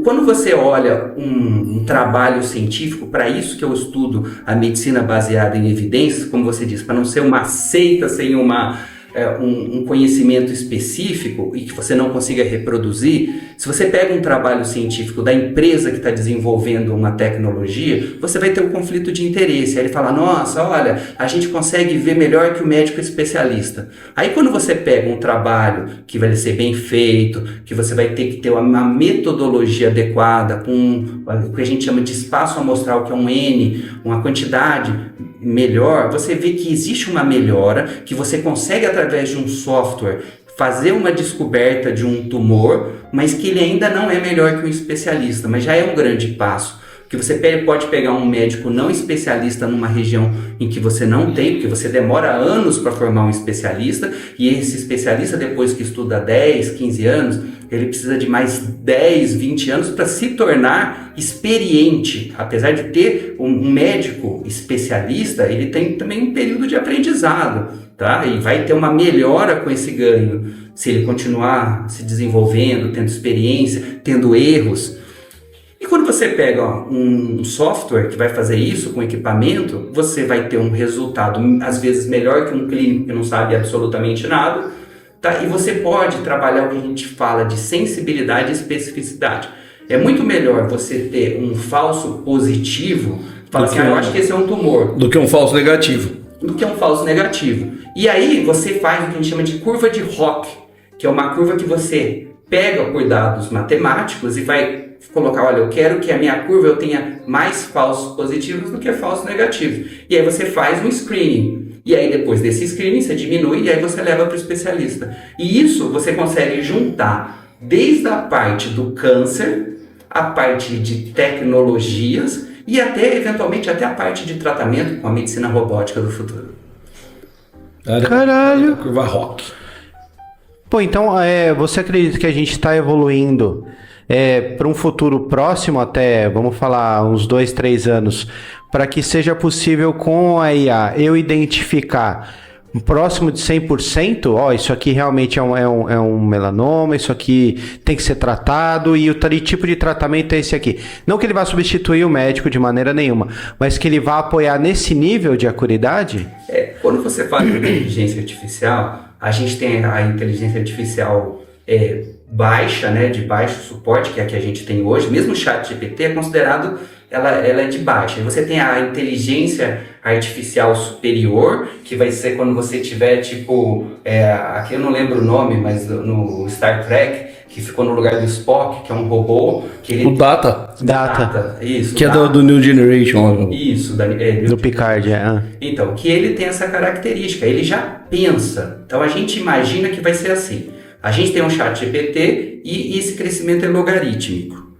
Quando você olha um trabalho científico, para isso que eu estudo a medicina baseada em evidências, como você diz, para não ser uma seita sem um conhecimento específico e que você não consiga reproduzir, se você pega um trabalho científico da empresa que está desenvolvendo uma tecnologia, você vai ter um conflito de interesse. Aí ele fala, nossa, olha, a gente consegue ver melhor que o médico especialista. Aí quando você pega um trabalho que vai ser bem feito, que você vai ter que ter uma metodologia adequada, com o que a gente chama de espaço amostral, que é um N, uma quantidade melhor, você vê que existe uma melhora, que você consegue através de um software fazer uma descoberta de um tumor, mas que ele ainda não é melhor que um especialista, mas já é um grande passo. Porque você pode pegar um médico não especialista numa região em que você não tem, porque você demora anos para formar um especialista, e esse especialista, depois que estuda 10, 15 anos, ele precisa de mais 10, 20 anos para se tornar experiente. Apesar de ter um médico especialista, ele tem também um período de aprendizado, tá? E vai ter uma melhora com esse ganho, se ele continuar se desenvolvendo, tendo experiência, tendo erros. E quando você pega um software que vai fazer isso com equipamento, você vai ter um resultado, às vezes, melhor que um clínico que não sabe absolutamente nada, tá? E você pode trabalhar o que a gente fala de sensibilidade e especificidade. É muito melhor você ter um falso positivo, fala assim, eu acho que esse é um tumor. Do que um falso negativo. Do que um falso negativo. E aí você faz o que a gente chama de curva de Hock, que é uma curva que você pega por dados matemáticos e vai colocar, olha, eu quero que a minha curva eu tenha mais falsos positivos do que falsos negativos. E aí você faz um screening. E aí depois desse screening você diminui e aí você leva para o especialista. E isso você consegue juntar desde a parte do câncer, a parte de tecnologias e até, eventualmente, até a parte de tratamento com a medicina robótica do futuro. Caralho! Curva Rock. Pô, então você acredita que a gente está evoluindo para um futuro próximo, até, vamos falar, uns 2, 3 anos, para que seja possível com a IA eu identificar próximo de 100%, ó, isso aqui realmente é um melanoma, isso aqui tem que ser tratado e o tipo de tratamento é esse aqui. Não que ele vá substituir o médico de maneira nenhuma, mas que ele vá apoiar nesse nível de acuidade? Quando você fala de inteligência artificial, a gente tem a inteligência artificial baixa, né, de baixo suporte, que é a que a gente tem hoje. Mesmo o ChatGPT é considerado, ela é de baixa. E você tem a inteligência artificial superior, que vai ser quando você tiver, tipo, aqui eu não lembro o nome, mas no Star Trek, que ficou no lugar do Spock, que é um robô. Que ele... O Data. Isso. Que é do New Generation. Isso, do Picard, Então, que ele tem essa característica, ele já pensa. Então a gente imagina que vai ser assim. A gente tem um ChatGPT e esse crescimento é logarítmico.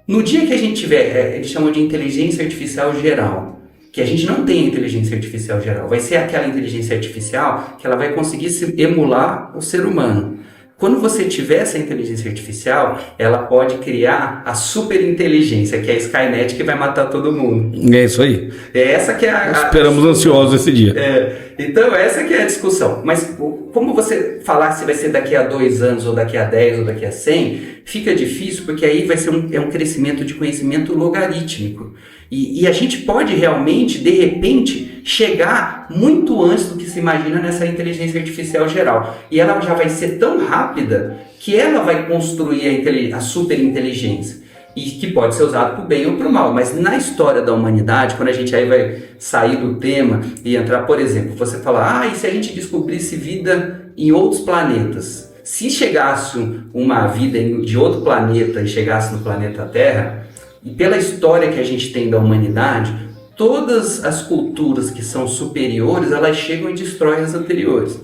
No dia que a gente tiver, eles chamam de inteligência artificial geral, que a gente não tem inteligência artificial geral, vai ser aquela inteligência artificial que ela vai conseguir emular o ser humano. Quando você tiver essa inteligência artificial, ela pode criar a superinteligência, que é a Skynet, que vai matar todo mundo. É isso aí. Essa que é Esperamos ansiosos esse dia. Então, essa que é a discussão. Mas como você falar se vai ser daqui a 2 anos, ou daqui a 10, ou daqui a 100, fica difícil, porque aí vai ser um crescimento de conhecimento logarítmico. E a gente pode realmente, de repente, chegar muito antes do que se imagina nessa inteligência artificial geral. E ela já vai ser tão rápida que ela vai construir a superinteligência. E que pode ser usado para o bem ou para o mal. Mas na história da humanidade, quando a gente aí vai sair do tema e entrar, por exemplo, você fala, e se a gente descobrisse vida em outros planetas? Se chegasse uma vida de outro planeta e chegasse no planeta Terra, e pela história que a gente tem da humanidade, todas as culturas que são superiores, elas chegam e destroem as anteriores.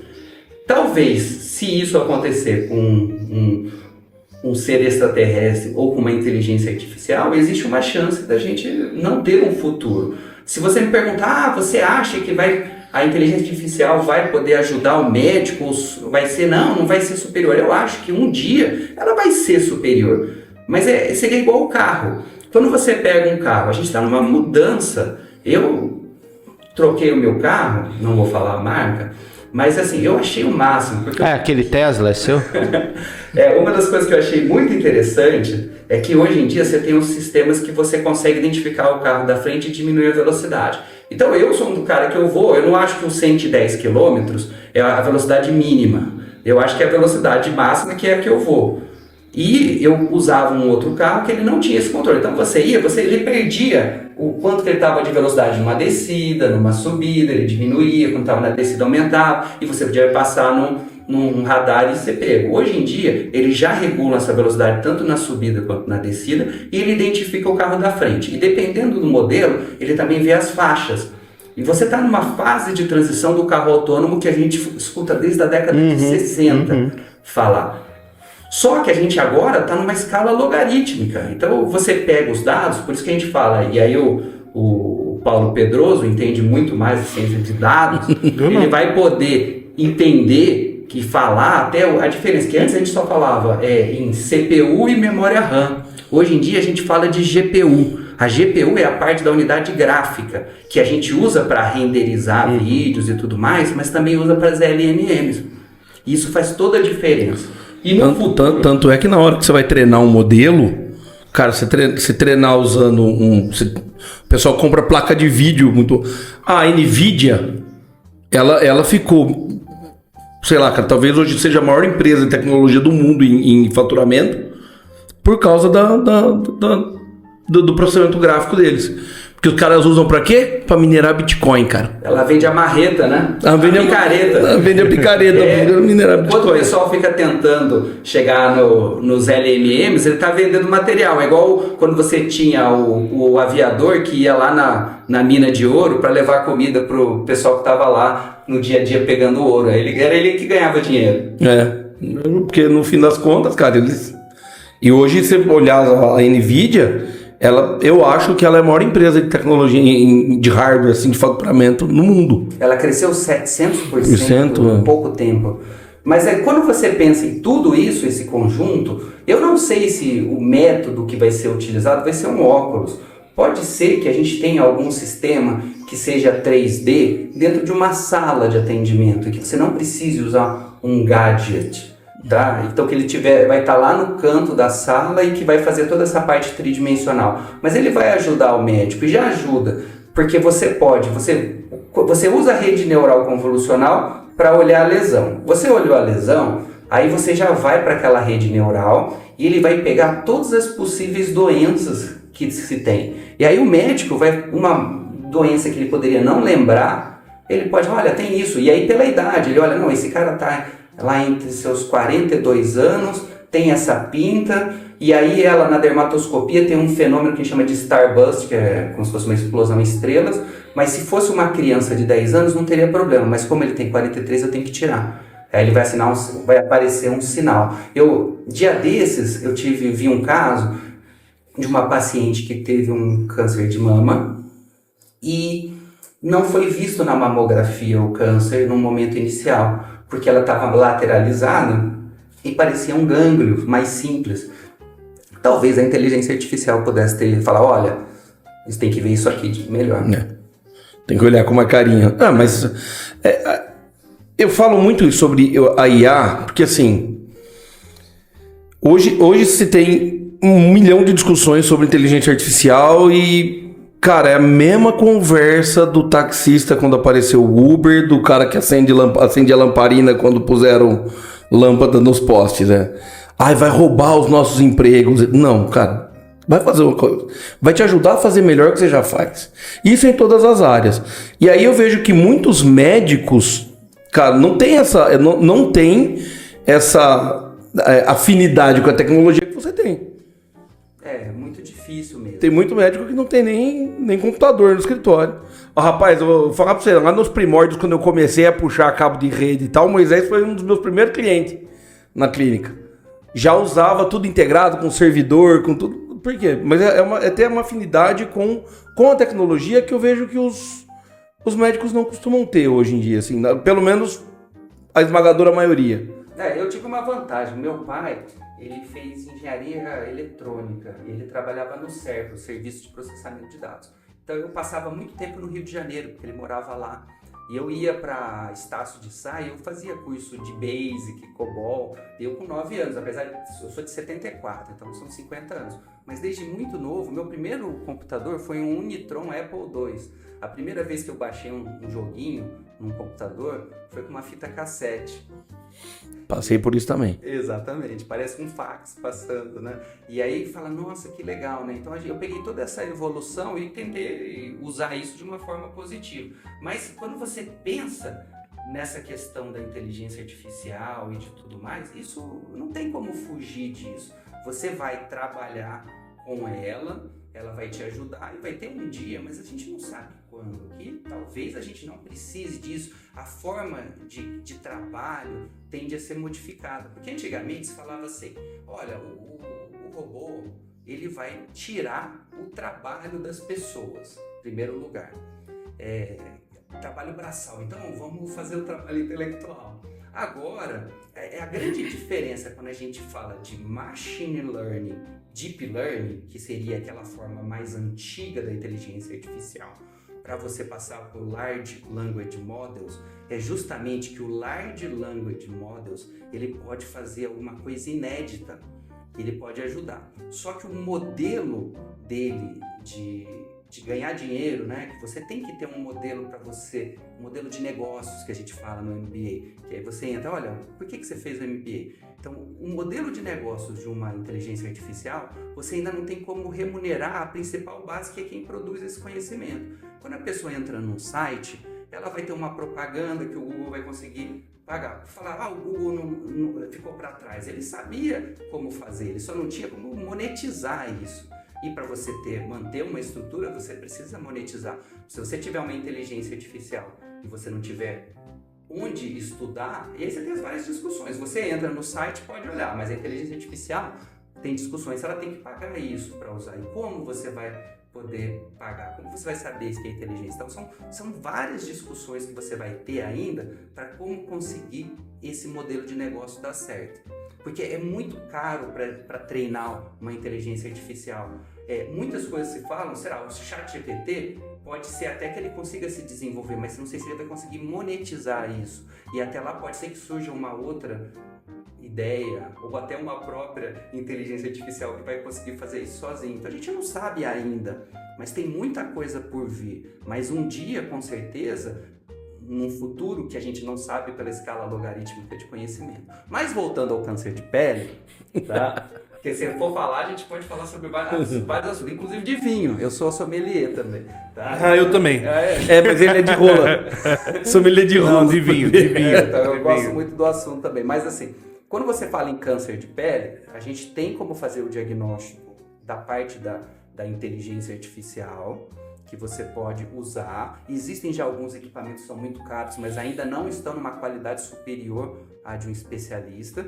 Talvez, se isso acontecer com um ser extraterrestre ou com uma inteligência artificial, existe uma chance da gente não ter um futuro. Se você me perguntar, você acha que a inteligência artificial vai poder ajudar o médico? Vai ser, não vai ser superior. Eu acho que um dia ela vai ser superior. Mas seria igual o carro. Quando você pega um carro, a gente está numa mudança. Eu troquei o meu carro, não vou falar a marca, mas assim, eu achei o máximo. Porque aquele Tesla é seu? Uma das coisas que eu achei muito interessante é que hoje em dia você tem uns sistemas que você consegue identificar o carro da frente e diminuir a velocidade. Então eu sou um cara que eu não acho que os 110 km é a velocidade mínima. Eu acho que é a velocidade máxima que é a que eu vou. E eu usava um outro carro que ele não tinha esse controle. Então ele perdia o quanto que ele estava de velocidade numa descida, numa subida, ele diminuía, quando estava na descida aumentava, e você podia passar num radar e ser pego. Hoje em dia, ele já regula essa velocidade tanto na subida quanto na descida, e ele identifica o carro da frente. E dependendo do modelo, ele também vê as faixas. E você está numa fase de transição do carro autônomo que a gente escuta desde a década de 60 falar. Só que a gente agora está numa escala logarítmica. Então você pega os dados, por isso que a gente fala, e aí o Paulo Pedroso entende muito mais de ciência de dados, ele vai poder entender e falar até a diferença, que antes a gente só falava em CPU e memória RAM. Hoje em dia a gente fala de GPU. A GPU é a parte da unidade gráfica, que a gente usa para renderizar vídeos e tudo mais, mas também usa para as LLMs. Isso faz toda a diferença. E tanto é que na hora que você vai treinar um modelo, cara, você treinar usando o pessoal compra placa de vídeo muito. A Nvidia, ela ficou, sei lá, cara, talvez hoje seja a maior empresa de tecnologia do mundo em faturamento por causa do processamento gráfico deles. Porque os caras usam pra quê? Pra minerar Bitcoin, cara. Ela vende a marreta, né? Ela vende a picareta. Ela vende a picareta pra minerar Bitcoin. Quando o pessoal fica tentando chegar nos LMMs, ele tá vendendo material. É igual quando você tinha o aviador que ia lá na mina de ouro para levar comida pro pessoal que tava lá no dia a dia pegando ouro. Era ele que ganhava dinheiro. Porque no fim das contas, cara, eles... E hoje, se você olhar a Nvidia... eu acho que ela é a maior empresa de tecnologia de hardware, assim, de faturamento no mundo. Ela cresceu 700% em pouco tempo. Mas quando você pensa em tudo isso, esse conjunto, eu não sei se o método que vai ser utilizado vai ser um óculos. Pode ser que a gente tenha algum sistema que seja 3D dentro de uma sala de atendimento, que você não precise usar um gadget. Tá? Então que ele vai estar lá no canto da sala e que vai fazer toda essa parte tridimensional. Mas ele vai ajudar o médico e já ajuda, porque você usa a rede neural convolucional para olhar a lesão. Você olhou a lesão, aí você já vai para aquela rede neural e ele vai pegar todas as possíveis doenças que se tem. E aí o médico uma doença que ele poderia não lembrar, ele pode, olha, tem isso. E aí pela idade, ele olha, não, esse cara tá lá entre seus 42 anos, tem essa pinta, e aí ela na dermatoscopia tem um fenômeno que a gente chama de starburst, que é como se fosse uma explosão em estrelas, mas se fosse uma criança de 10 anos não teria problema, mas como ele tem 43 eu tenho que tirar. Aí ele vai aparecer um sinal. Dia desses, eu vi um caso de uma paciente que teve um câncer de mama e não foi visto na mamografia o câncer no momento inicial, porque ela estava lateralizada e parecia um gânglio mais simples. Talvez a inteligência artificial pudesse falar, olha, você tem que ver isso aqui melhor. Tem que olhar com uma carinha. Mas eu falo muito sobre a IA, porque assim, hoje se tem 1 milhão de discussões sobre inteligência artificial e... Cara, é a mesma conversa do taxista quando apareceu o Uber, do cara que acende a lamparina quando puseram lâmpada nos postes, né? Vai roubar os nossos empregos. Não, cara, vai fazer uma coisa. Vai te ajudar a fazer melhor o que você já faz. Isso em todas as áreas. E aí eu vejo que muitos médicos, cara, não tem essa afinidade com a tecnologia que você tem. É muito difícil mesmo. Tem muito médico que não tem nem computador no escritório. Rapaz, eu vou falar pra você, lá nos primórdios, quando eu comecei a puxar cabo de rede e tal, o Moisés foi um dos meus primeiros clientes na clínica. Já usava tudo integrado com servidor, com tudo. Por quê? Mas tem uma afinidade com a tecnologia que eu vejo que os médicos não costumam ter hoje em dia, assim, pelo menos a esmagadora maioria. Eu tive uma vantagem. Meu pai... Ele fez engenharia eletrônica, ele trabalhava no SERPRO, Serviço de Processamento de Dados. Então eu passava muito tempo no Rio de Janeiro, porque ele morava lá. E eu ia para Estácio de Sá e eu fazia curso de Basic, COBOL, eu com 9 anos, apesar de eu sou de 74, então são 50 anos. Mas desde muito novo, meu primeiro computador foi um Unitron Apple II. A primeira vez que eu baixei um joguinho num computador foi com uma fita cassete. Passei por isso também. Exatamente, parece um fax passando, né? E aí fala, nossa, que legal, né? Então eu peguei toda essa evolução e tentei usar isso de uma forma positiva. Mas quando você pensa nessa questão da inteligência artificial e de tudo mais, isso não tem como fugir disso. Você vai trabalhar com ela vai te ajudar e vai ter um dia, mas a gente não sabe quando? Que talvez a gente não precise disso. A forma de trabalho tende a ser modificada. Porque antigamente se falava assim, olha, o robô, ele vai tirar o trabalho das pessoas, em primeiro lugar. Trabalho braçal, então vamos fazer o trabalho intelectual. Agora, a grande diferença quando a gente fala de machine learning, deep learning, que seria aquela forma mais antiga da inteligência artificial, para você passar por Large Language Models, é justamente que o Large Language Models, ele pode fazer alguma coisa inédita, ele pode ajudar. Só que o modelo dele de ganhar dinheiro, né? Que você tem que ter um modelo para você, um modelo de negócios que a gente fala no MBA, que aí você entra, olha, por que você fez o MBA? Então, o modelo de negócios de uma inteligência artificial, você ainda não tem como remunerar a principal base, que é quem produz esse conhecimento. Quando a pessoa entra num site, ela vai ter uma propaganda que o Google vai conseguir pagar. Falar, o Google não ficou para trás. Ele sabia como fazer, ele só não tinha como monetizar isso. E para você manter uma estrutura, você precisa monetizar. Se você tiver uma inteligência artificial e você não tiver onde estudar, e aí você tem várias discussões. Você entra no site, pode olhar, mas a inteligência artificial tem discussões, ela tem que pagar isso para usar. E como você vai poder pagar? Como você vai saber isso que é inteligência? Então são várias discussões que você vai ter ainda para como conseguir esse modelo de negócio dar certo. Porque é muito caro para treinar uma inteligência artificial. Muitas coisas se falam, o ChatGPT pode ser até que ele consiga se desenvolver, mas não sei se ele vai conseguir monetizar isso. E até lá pode ser que surja uma outra ideia, ou até uma própria inteligência artificial que vai conseguir fazer isso sozinho. Então a gente não sabe ainda, mas tem muita coisa por vir. Mas um dia, com certeza, num futuro que a gente não sabe pela escala logarítmica de conhecimento. Mas voltando ao câncer de pele, tá? Porque se for falar, a gente pode falar sobre vários assuntos, inclusive de vinho. Eu sou sommelier também, tá? Eu também. Mas ele é de rola. Sommelier de rola. Não, de vinho. Então eu gosto muito do assunto também. Mas assim, quando você fala em câncer de pele, a gente tem como fazer o diagnóstico da parte da inteligência artificial, que você pode usar. Existem já alguns equipamentos que são muito caros, mas ainda não estão numa qualidade superior à de um especialista.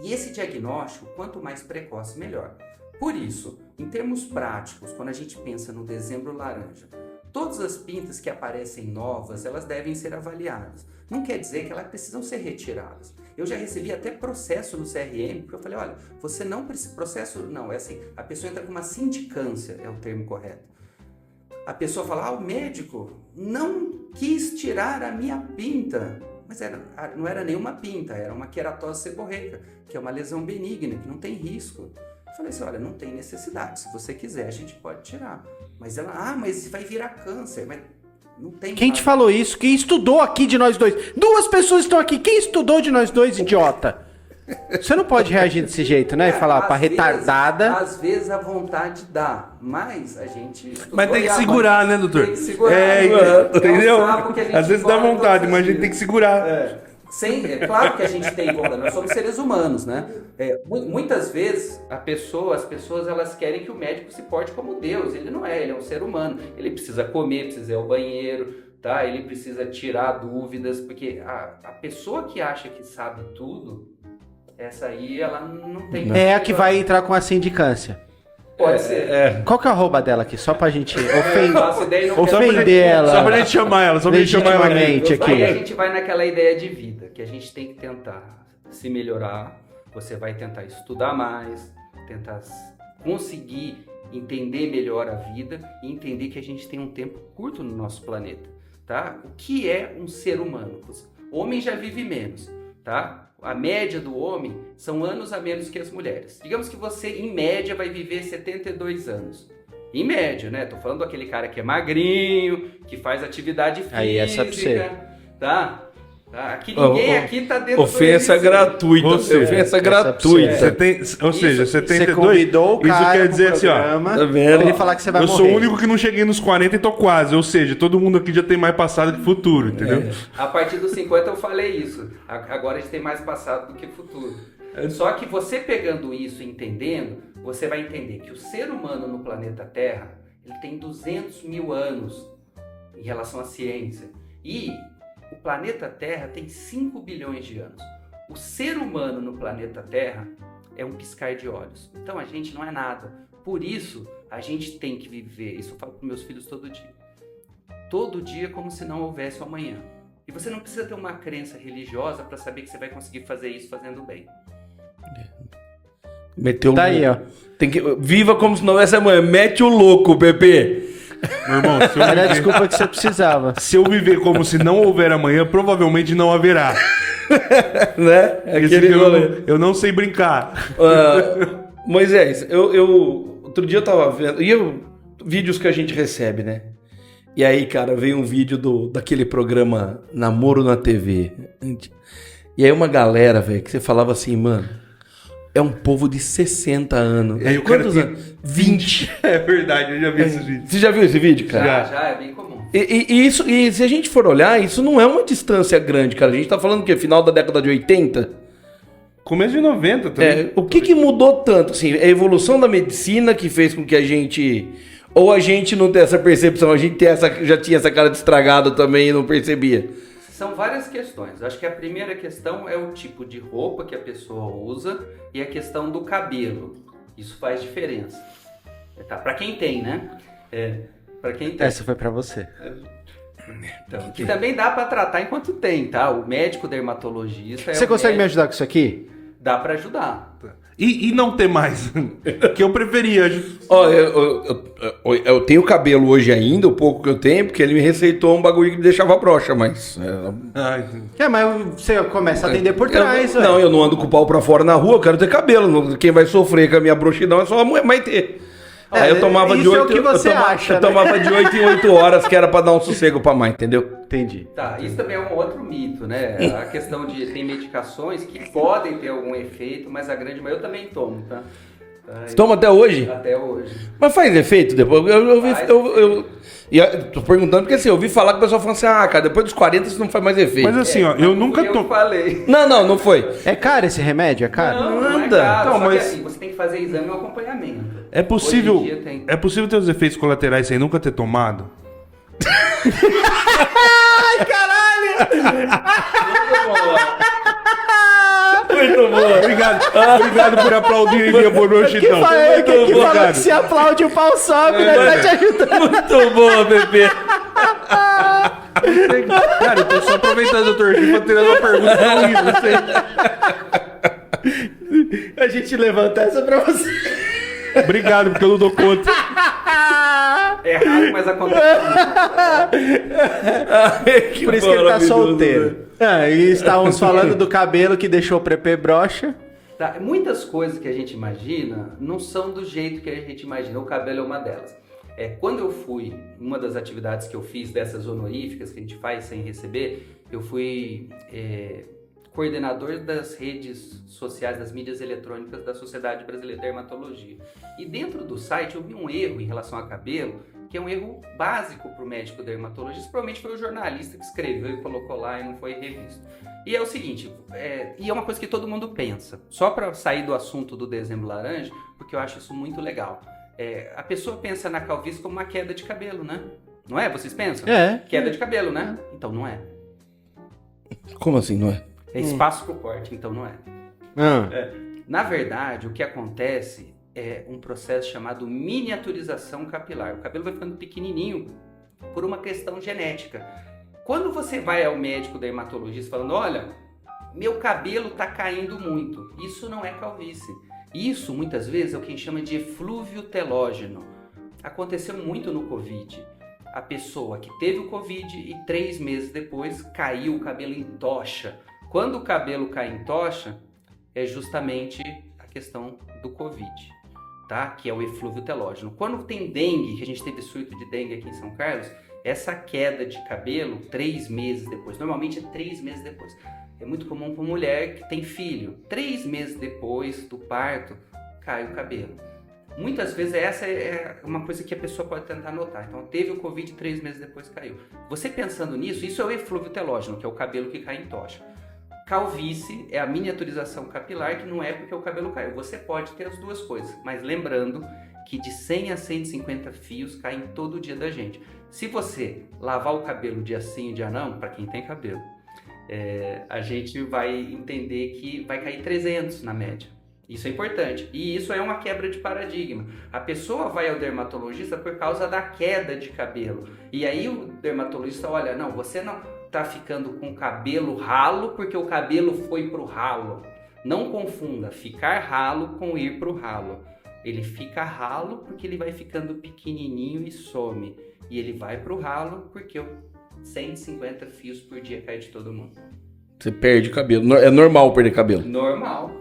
E esse diagnóstico, quanto mais precoce, melhor. Por isso, em termos práticos, quando a gente pensa no dezembro laranja, todas as pintas que aparecem novas, elas devem ser avaliadas. Não quer dizer que elas precisam ser retiradas. Eu já recebi até processo no CRM, porque eu falei, olha, você não precisa... Processo não, é assim, a pessoa entra com uma sindicância, é o termo correto. A pessoa fala, o médico não quis tirar a minha pinta. Mas não era nenhuma pinta, era uma queratose seborreica, que é uma lesão benigna, que não tem risco. Eu falei assim, olha, não tem necessidade, se você quiser a gente pode tirar. Mas ela, mas vai virar câncer, mas não tem... Quem te falou isso? Quem estudou aqui de nós dois? 2 pessoas estão aqui, quem estudou de nós dois, idiota? Você não pode reagir desse jeito, né? E falar pra retardada. Às vezes a vontade dá, mas a gente... Mas tem que segurar, né, doutor? Tem que segurar. Entendeu? Às vezes dá vontade, mas a gente tem que segurar. É claro que a gente tem igualdade, nós somos seres humanos, né? Muitas vezes as pessoas elas querem que o médico se porte como Deus. Ele não é, ele é um ser humano. Ele precisa comer, precisa ir ao banheiro, tá? Ele precisa tirar dúvidas, porque a pessoa que acha que sabe tudo, essa aí ela não tem... É a que vai entrar com a sindicância. Pode ser. Qual que é a arroba dela aqui? Só pra gente ofender ela. Só pra gente chamar ela. Só pra gente chamar ela aqui. Aí a gente vai naquela ideia de vida, que a gente tem que tentar se melhorar. Você vai tentar estudar mais, tentar conseguir entender melhor a vida e entender que a gente tem um tempo curto no nosso planeta, tá? O que é um ser humano? O homem já vive menos, tá? A média do homem são anos a menos que as mulheres. Digamos que você, em média, vai viver 72 anos. Em média, né? Tô falando daquele cara que é magrinho, que faz atividade física. Aí, essa pra você. Tá? Aqui ninguém aqui tá dentro ofensa gratuita. Ofensa gratuita. Ou seja, 72. Você convidou o cara, isso quer dizer assim, ó. Tá vendo? Ele falar que você vai morrer. Eu sou o único que não cheguei nos 40 e tô quase. Ou seja, todo mundo aqui já tem mais passado que futuro, entendeu? A partir dos 50 eu falei isso. Agora a gente tem mais passado do que futuro. Só que você pegando isso e entendendo, você vai entender que o ser humano no planeta Terra, ele tem 200 mil anos em relação à ciência. E o planeta Terra tem 5 bilhões de anos. O ser humano no planeta Terra é um piscar de olhos. Então a gente não é nada. Por isso, a gente tem que viver, isso eu falo para meus filhos todo dia. Todo dia como se não houvesse um amanhã. E você não precisa ter uma crença religiosa para saber que você vai conseguir fazer isso fazendo bem. Meteu Tá aí, ó. Viva como se não houvesse amanhã. Mete o louco, Pepe. Meu irmão, Era a desculpa que você precisava. se eu viver como se não houver amanhã, provavelmente não haverá. Né? Aquele rolê. Eu não sei brincar. Moisés, eu outro dia eu tava vendo, vídeos que a gente recebe, né? E aí, cara, veio um vídeo daquele programa Namoro na TV. E aí uma galera, velho, que você falava assim, mano, é um povo de 60 anos. E aí o cara Quantos tem anos? 20. É verdade, eu já vi esse vídeo. Você já viu esse vídeo, cara? Já é bem comum. E se a gente for olhar, isso não é uma distância grande, cara. A gente tá falando o quê? Final da década de 80? Começo de 90 também. O que mudou tanto? Assim, a evolução da medicina que fez com que a gente... Ou a gente não tem essa percepção, a gente já tinha essa cara de estragado também e não percebia? São várias questões. Acho que a primeira questão é o tipo de roupa que a pessoa usa e a questão do cabelo. Isso faz diferença. Tá, para quem tem, né? Para quem tem. Essa foi pra você. Então, que também dá para tratar enquanto tem, tá? O médico dermatologista... Você consegue me ajudar com isso aqui? Dá para ajudar. E não ter mais. Que eu preferia. Ó, eu tenho cabelo hoje ainda, o pouco que eu tenho, porque ele me receitou um bagulho que me deixava broxa, mas... Mas você começa a atender por trás, velho. Não, eu não ando com o pau pra fora na rua, eu quero ter cabelo. Quem vai sofrer com a minha broxidão é só a mãe ter. Aí eu tomava isso de 8... é o que você acha, eu tomava de 8 em 8 horas, que era pra dar um sossego pra mãe, entendeu? Entendi. Tá, isso também é um outro mito, né? A questão de tem medicações que podem ter algum efeito, mas a grande maioria eu também tomo, tá? Você toma até hoje? Até hoje. Mas faz efeito depois? Tô perguntando porque assim, eu ouvi falar que o pessoal falando assim, cara, depois dos 40 isso não faz mais efeito. Mas assim, ó, eu nunca Eu falei. Não foi. É caro esse remédio? É caro? Não é Nada. caro, Então, só que mas- assim, você tem que fazer exame e um acompanhamento. É possível. Hoje em dia tem. É possível ter os efeitos colaterais sem nunca ter tomado? Muito bom. Obrigado por aplaudirem minha broxidão. Que falou que se aplaude o pau sobe, né? Tá te ajudando. Muito bom, Pepe. Cara, eu tô só aproveitando, doutor, aqui pra tirar uma pergunta tão linda, não sei. A gente levanta essa pra você. Obrigado, porque eu não dou conta. É raro, mas acontece. Por isso que ele tá solteiro. E estávamos falando do cabelo que deixou o Pepe broxa. Tá, muitas coisas que a gente imagina não são do jeito que a gente imagina. O cabelo é uma delas. Quando eu fui, uma das atividades que eu fiz dessas honoríficas que a gente faz sem receber, eu fui coordenador das redes sociais, das mídias eletrônicas da Sociedade Brasileira de Dermatologia. E dentro do site eu vi um erro em relação a cabelo, que é um erro básico para o médico dermatologista. Provavelmente foi o jornalista que escreveu e colocou lá e não foi revisto. E é o seguinte, e é uma coisa que todo mundo pensa, só para sair do assunto do Dezembro Laranja, porque eu acho isso muito legal. A pessoa pensa na calvície como uma queda de cabelo, né? Não é? Vocês pensam? Queda de cabelo, né? Então não é. Como assim, não é? É espaço pro corte, então não é. Na verdade, o que acontece é um processo chamado miniaturização capilar. O cabelo vai ficando pequenininho por uma questão genética. Quando você vai ao médico dermatologista falando, olha, meu cabelo tá caindo muito, isso não é calvície. Isso, muitas vezes, é o que a gente chama de eflúvio telógeno. Aconteceu muito no Covid. A pessoa que teve o Covid e 3 meses depois caiu o cabelo em tocha. Quando o cabelo cai em tocha, é justamente a questão do Covid, tá? Que é o eflúvio telógeno. Quando tem dengue, que a gente teve surto de dengue aqui em São Carlos, essa queda de cabelo 3 meses depois, normalmente é 3 meses depois. É muito comum para mulher que tem filho. 3 meses depois do parto, cai o cabelo. Muitas vezes essa é uma coisa que a pessoa pode tentar notar. Então, teve o Covid 3 meses depois caiu. Você pensando nisso, isso é o eflúvio telógeno, que é o cabelo que cai em tocha. Calvície é a miniaturização capilar, que não é porque o cabelo caiu. Você pode ter as duas coisas, mas lembrando que de 100 a 150 fios caem todo dia da gente. Se você lavar o cabelo dia sim, dia não, para quem tem cabelo, a gente vai entender que vai cair 300 na média. Isso é importante. E isso é uma quebra de paradigma. A pessoa vai ao dermatologista por causa da queda de cabelo. E aí o dermatologista olha, não, você não tá ficando com cabelo ralo porque o cabelo foi pro ralo. Não confunda ficar ralo com ir pro ralo. Ele fica ralo porque ele vai ficando pequenininho e some. E ele vai pro ralo porque 150 fios por dia cai de todo mundo. Você perde cabelo. É normal perder cabelo. Normal.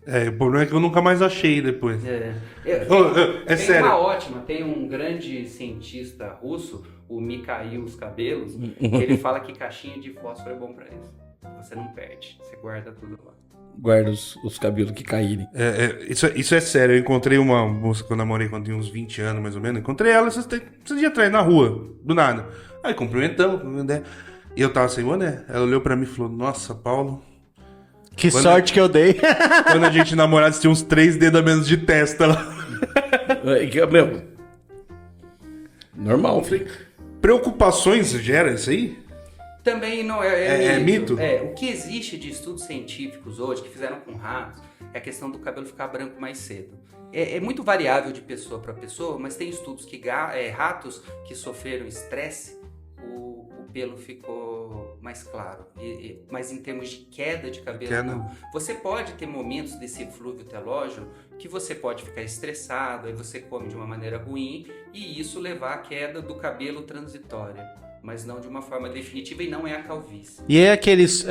O problema é que eu nunca mais achei depois. Tem sério. uma ótima, tem um grande cientista russo, o Mikhail Skabelos, ele fala que caixinha de fósforo é bom pra isso. Você não perde, você guarda tudo lá. Guarda os cabelos que caírem. Isso é sério. Eu encontrei uma moça que eu namorei quando tinha uns 20 anos, mais ou menos. Encontrei ela esses dias atrás, na rua, do nada. Aí cumprimentamos, e eu tava sem boné. Ela olhou pra mim e falou, nossa, Paulo... Que sorte que eu dei. Quando a gente namorava, tinha uns 3 dedos a menos de testa lá. Meu, normal, filho. Preocupações gera isso aí? Também não É mito? O que existe de estudos científicos hoje, que fizeram com ratos, é a questão do cabelo ficar branco mais cedo. É muito variável de pessoa para pessoa, mas tem estudos que ratos que sofreram estresse, o pelo ficou mais claro. Mas em termos de queda de cabelo, não. Você pode ter momentos desse eflúvio telógeno que você pode ficar estressado, aí você come de uma maneira ruim e isso levar à queda do cabelo transitória. Mas não de uma forma definitiva e não é a calvície. E é aqueles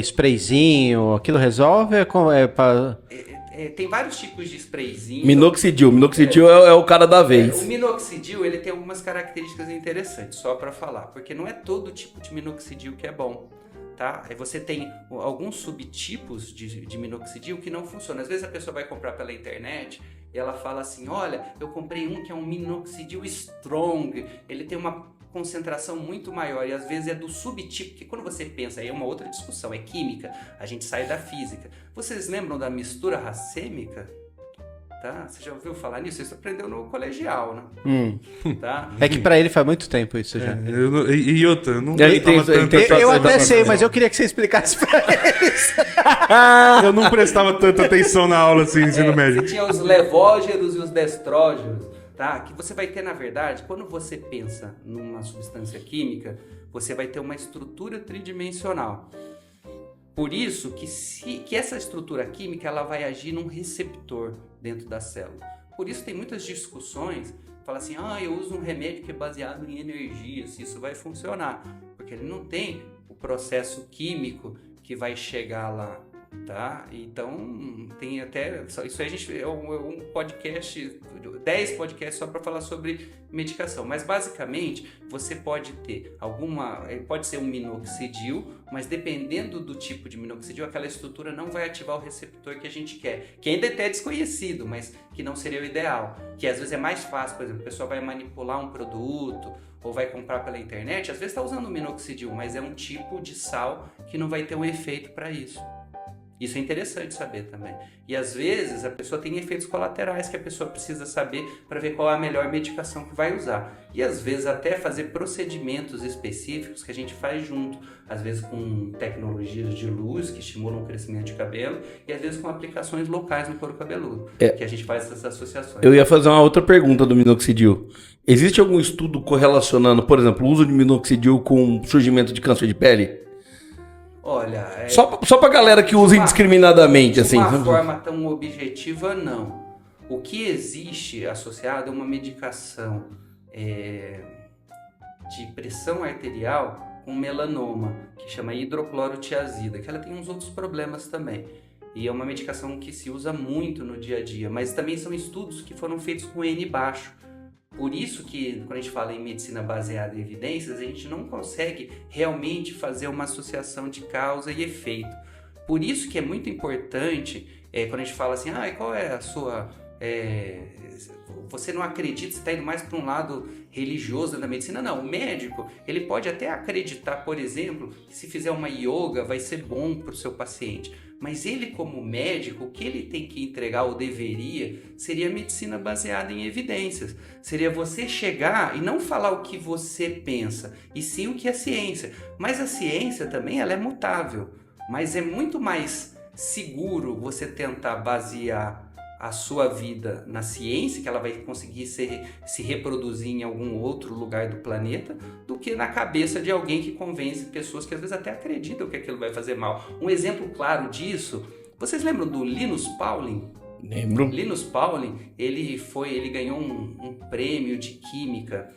sprayzinho, aquilo resolve? Tem vários tipos de sprayzinho. Minoxidil é o cara da vez. O minoxidil ele tem algumas características interessantes, só para falar, porque não é todo tipo de minoxidil que é bom. Tá? Você tem alguns subtipos de minoxidil que não funcionam. Às vezes a pessoa vai comprar pela internet e ela fala assim, olha, eu comprei um que é um minoxidil strong, ele tem uma concentração muito maior e às vezes é do subtipo, que quando você pensa, aí é uma outra discussão, é química, a gente sai da física. Vocês lembram da mistura racêmica? Tá? Você já ouviu falar nisso? Isso aprendeu no colegial, né? Tá? É que pra ele faz muito tempo isso já. E outra, eu não Eu até sei, mas eu queria que você explicasse pra eles. Eu não prestava tanta atenção na aula assim, ensino médio. Você tinha os levógeros e os destrógeros. Tá? Que você vai ter, na verdade, quando você pensa numa substância química, você vai ter uma estrutura tridimensional. Por isso que essa estrutura química ela vai agir num receptor dentro da célula. Por isso tem muitas discussões, fala assim, eu uso um remédio que é baseado em energia, se isso vai funcionar. Porque ele não tem o processo químico que vai chegar lá. Tá? Então tem até isso aí, a gente é um podcast, 10 podcasts só para falar sobre medicação, mas basicamente você pode ter pode ser um minoxidil, mas dependendo do tipo de minoxidil, aquela estrutura não vai ativar o receptor que a gente quer, que ainda é desconhecido, mas que não seria o ideal, que às vezes é mais fácil. Por exemplo, a pessoa vai manipular um produto ou vai comprar pela internet, às vezes está usando minoxidil, mas é um tipo de sal que não vai ter um efeito para isso. Isso é interessante saber também. E às vezes a pessoa tem efeitos colaterais que a pessoa precisa saber para ver qual é a melhor medicação que vai usar. E às vezes até fazer procedimentos específicos que a gente faz junto. Às vezes com tecnologias de luz que estimulam o crescimento de cabelo e às vezes com aplicações locais no couro cabeludo, que a gente faz essas associações. Eu ia fazer uma outra pergunta do minoxidil. Existe algum estudo correlacionando, por exemplo, o uso de minoxidil com o surgimento de câncer de pele? Olha, só pra galera que usa indiscriminadamente, assim. De uma forma tão objetiva, não. O que existe associado é uma medicação de pressão arterial com melanoma, que chama hidroclorotiazida, que ela tem uns outros problemas também. E é uma medicação que se usa muito no dia a dia, mas também são estudos que foram feitos com N baixo. Por isso que, quando a gente fala em medicina baseada em evidências, a gente não consegue realmente fazer uma associação de causa e efeito. Por isso que é muito importante, quando a gente fala assim, qual é a sua você não acredita, você está indo mais para um lado religioso da medicina. Não, o médico, ele pode até acreditar, por exemplo, que se fizer uma yoga vai ser bom para o seu paciente. Mas ele, como médico, o que ele tem que entregar, ou deveria, seria a medicina baseada em evidências. Seria você chegar e não falar o que você pensa, e sim o que é ciência. Mas a ciência também, ela é mutável. Mas é muito mais seguro você tentar basear a sua vida na ciência, que ela vai conseguir se reproduzir em algum outro lugar do planeta, do que na cabeça de alguém que convence pessoas que às vezes até acreditam que aquilo vai fazer mal. Um exemplo claro disso, vocês lembram do Linus Pauling? Lembro. Linus Pauling, ele ganhou um prêmio de química,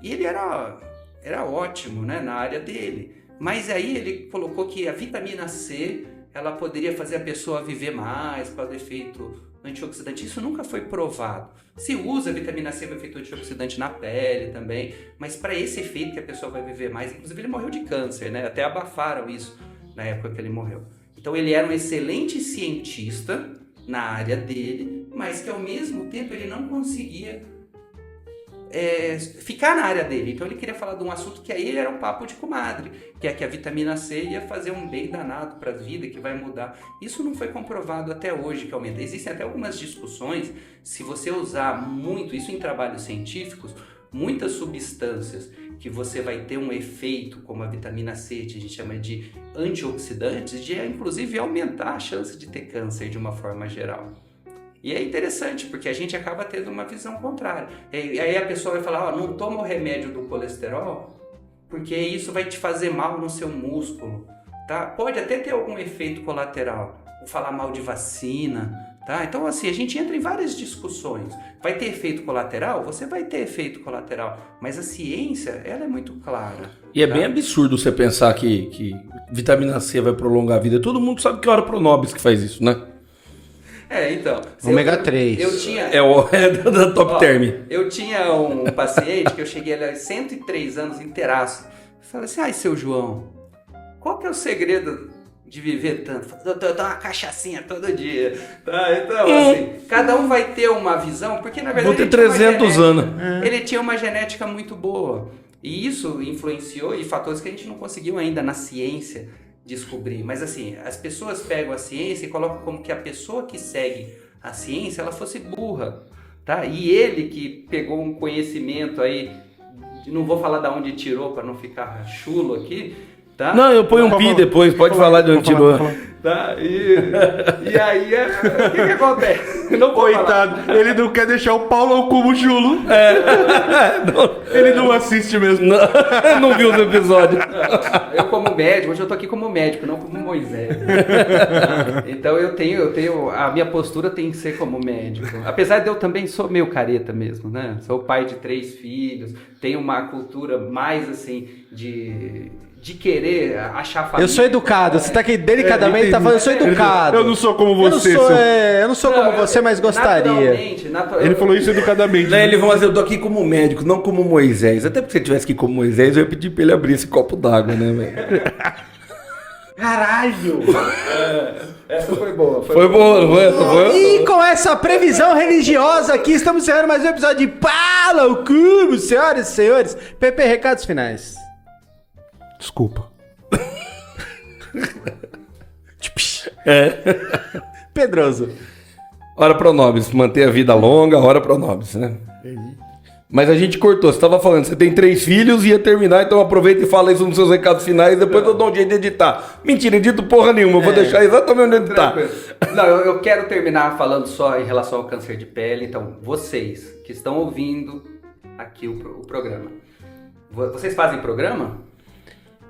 e ele era ótimo, né, na área dele. Mas aí ele colocou que a vitamina C, ela poderia fazer a pessoa viver mais, para o efeito antioxidante. Isso nunca foi provado. Se usa a vitamina C para efeito antioxidante na pele também, mas para esse efeito que a pessoa vai viver mais, inclusive ele morreu de câncer, né? Até abafaram isso na época que ele morreu. Então ele era um excelente cientista na área dele, mas que ao mesmo tempo ele não conseguia ficar na área dele. Então ele queria falar de um assunto que aí ele era um papo de comadre, que é que a vitamina C ia fazer um bem danado para a vida, que vai mudar. Isso não foi comprovado até hoje que aumenta. Existem até algumas discussões, se você usar muito, isso em trabalhos científicos, muitas substâncias que você vai ter um efeito, como a vitamina C, que a gente chama de antioxidantes, de inclusive aumentar a chance de ter câncer de uma forma geral. E é interessante, porque a gente acaba tendo uma visão contrária. E aí a pessoa vai falar, não toma o remédio do colesterol, porque isso vai te fazer mal no seu músculo, tá? Pode até ter algum efeito colateral, ou falar mal de vacina, tá? Então assim, a gente entra em várias discussões. Vai ter efeito colateral? Você vai ter efeito colateral, mas a ciência, ela é muito clara. E é bem absurdo você pensar que vitamina C vai prolongar a vida. Todo mundo sabe que é a Ora Pronobis que faz isso, né? Então. Ômega 3. Eu tinha... É da Top Term. Eu tinha um paciente que eu cheguei ali aos 103 anos inteiraço. Eu falei assim, seu João, qual que é o segredo de viver tanto? Eu dou uma cachaçinha todo dia. Tá? Então, assim, cada um vai ter uma visão, porque na verdade Vou ter 300 anos. Ele tinha uma genética muito boa. E isso influenciou, e fatores que a gente não conseguiu ainda na ciência descobrir. Mas assim, as pessoas pegam a ciência e colocam como que a pessoa que segue a ciência, ela fosse burra, tá? E ele que pegou um conhecimento aí, não vou falar de onde tirou para não ficar chulo aqui, tá? Não, eu ponho um pi depois, pode falar de onde tirou. Tá? E aí, o que acontece? Não vou Coitado, falar. ele não quer deixar o Paulo como chulo. Ele não assiste mesmo. Não viu os episódios. Eu como médico, hoje eu tô aqui como médico, não como Moisés. Então eu tenho, a minha postura tem que ser como médico. Apesar de eu também sou meio careta mesmo, né? Sou pai de 3 filhos, tenho uma cultura mais assim de querer achar família. Eu sou educado, você tá aqui delicadamente, tá falando, eu sou educado. Eu não sou como você, eu não sou como você, mas gostaria. Ele falou isso educadamente. Ele falou assim, eu tô aqui como médico, não como Moisés. Até porque se eu tivesse aqui como Moisés, eu ia pedir pra ele abrir esse copo d'água, né, velho? Caralho! Essa foi boa. Foi boa, não foi? Essa foi? E com essa previsão religiosa aqui, estamos encerrando mais um episódio de Pala o Cubo, senhoras e senhores. Pepe, recados finais. Desculpa. Pedroso. Ora Pronobis, manter a vida longa, Ora Pronobis, né? Mas a gente cortou, você tava falando, você tem 3 filhos e ia terminar, então aproveita e fala isso nos seus recados finais, depois eu dou um jeito de editar. Mentira, edito porra nenhuma, eu vou deixar exatamente onde tá. Não, eu quero terminar falando só em relação ao câncer de pele. Então, vocês que estão ouvindo aqui o programa, vocês fazem programa?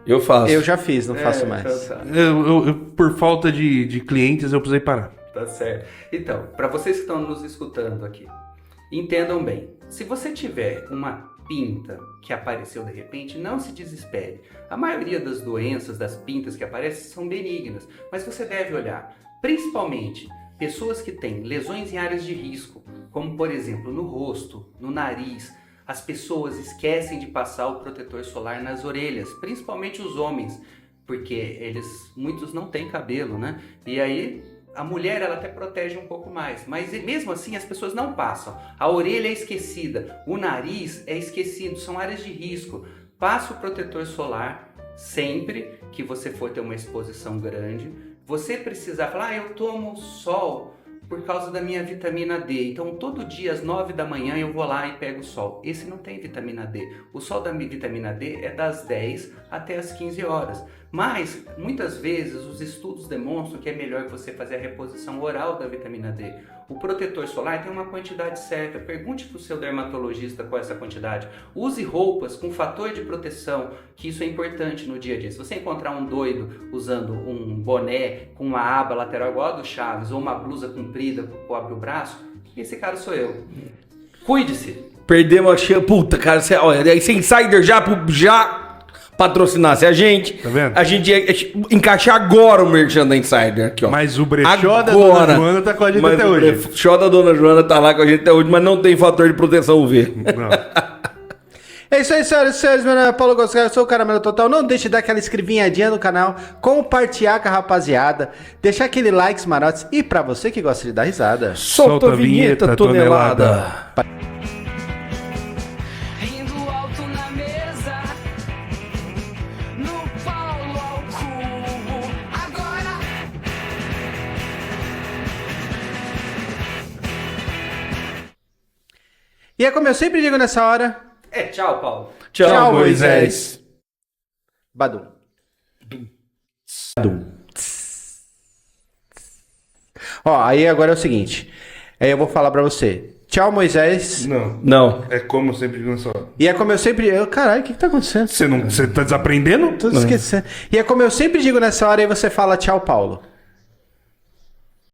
Eu faço. Eu já fiz, não faço mais. Então tá. Eu, por falta de clientes, eu precisei parar. Tá certo. Então, para vocês que estão nos escutando aqui, entendam bem. Se você tiver uma pinta que apareceu de repente, não se desespere. A maioria das doenças, das pintas que aparecem, são benignas. Mas você deve olhar, principalmente, pessoas que têm lesões em áreas de risco, como por exemplo no rosto, no nariz. As pessoas esquecem de passar o protetor solar nas orelhas, principalmente os homens, porque muitos não têm cabelo, né? E aí A mulher, ela até protege um pouco mais, mas mesmo assim as pessoas não passam. A orelha é esquecida, o nariz é esquecido, são áreas de risco. Passa o protetor solar sempre que você for ter uma exposição grande. Você precisar falar, eu tomo sol por causa da minha vitamina D. Então, todo dia às 9 da manhã eu vou lá e pego o sol. Esse não tem vitamina D. O sol da vitamina D é das 10 até as 15 horas. Mas, muitas vezes, os estudos demonstram que é melhor você fazer a reposição oral da vitamina D. O protetor solar tem uma quantidade certa. Pergunte para o seu dermatologista qual é essa quantidade. Use roupas com fator de proteção, que isso é importante no dia a dia. Se você encontrar um doido usando um boné com uma aba lateral igual a do Chaves, ou uma blusa comprida que cobre o braço, esse cara sou eu. Cuide-se. Perdemos a chance. Puta, cara, olha, esse Insider já patrocinasse a gente, tá vendo? A gente ia encaixar agora o merchan da Insider aqui, ó. Mas o brechó da Dona Joana tá com a gente até hoje. O brechó da Dona Joana tá lá com a gente até hoje, mas não tem fator de proteção UV. Não. É isso aí, senhoras e senhores. Meu nome é Paulo Gonçalves, eu sou o Caramelo Total. Não deixe de dar aquela escrevinhadinha no canal, compartilhar com a rapaziada, deixar aquele like, marotes. E pra você que gosta de dar risada, Solta a vinheta, tonelada. E é como eu sempre digo nessa hora... Tchau, Paulo. Tchau, Moisés. Badum. Ó, aí agora é o seguinte. Aí eu vou falar pra você. Tchau, Moisés. Não. É como eu sempre digo nessa hora. E é como eu sempre... Caralho, o que tá acontecendo? Você tá desaprendendo? Tô esquecendo. E é como eu sempre digo nessa hora, aí você fala tchau, Paulo.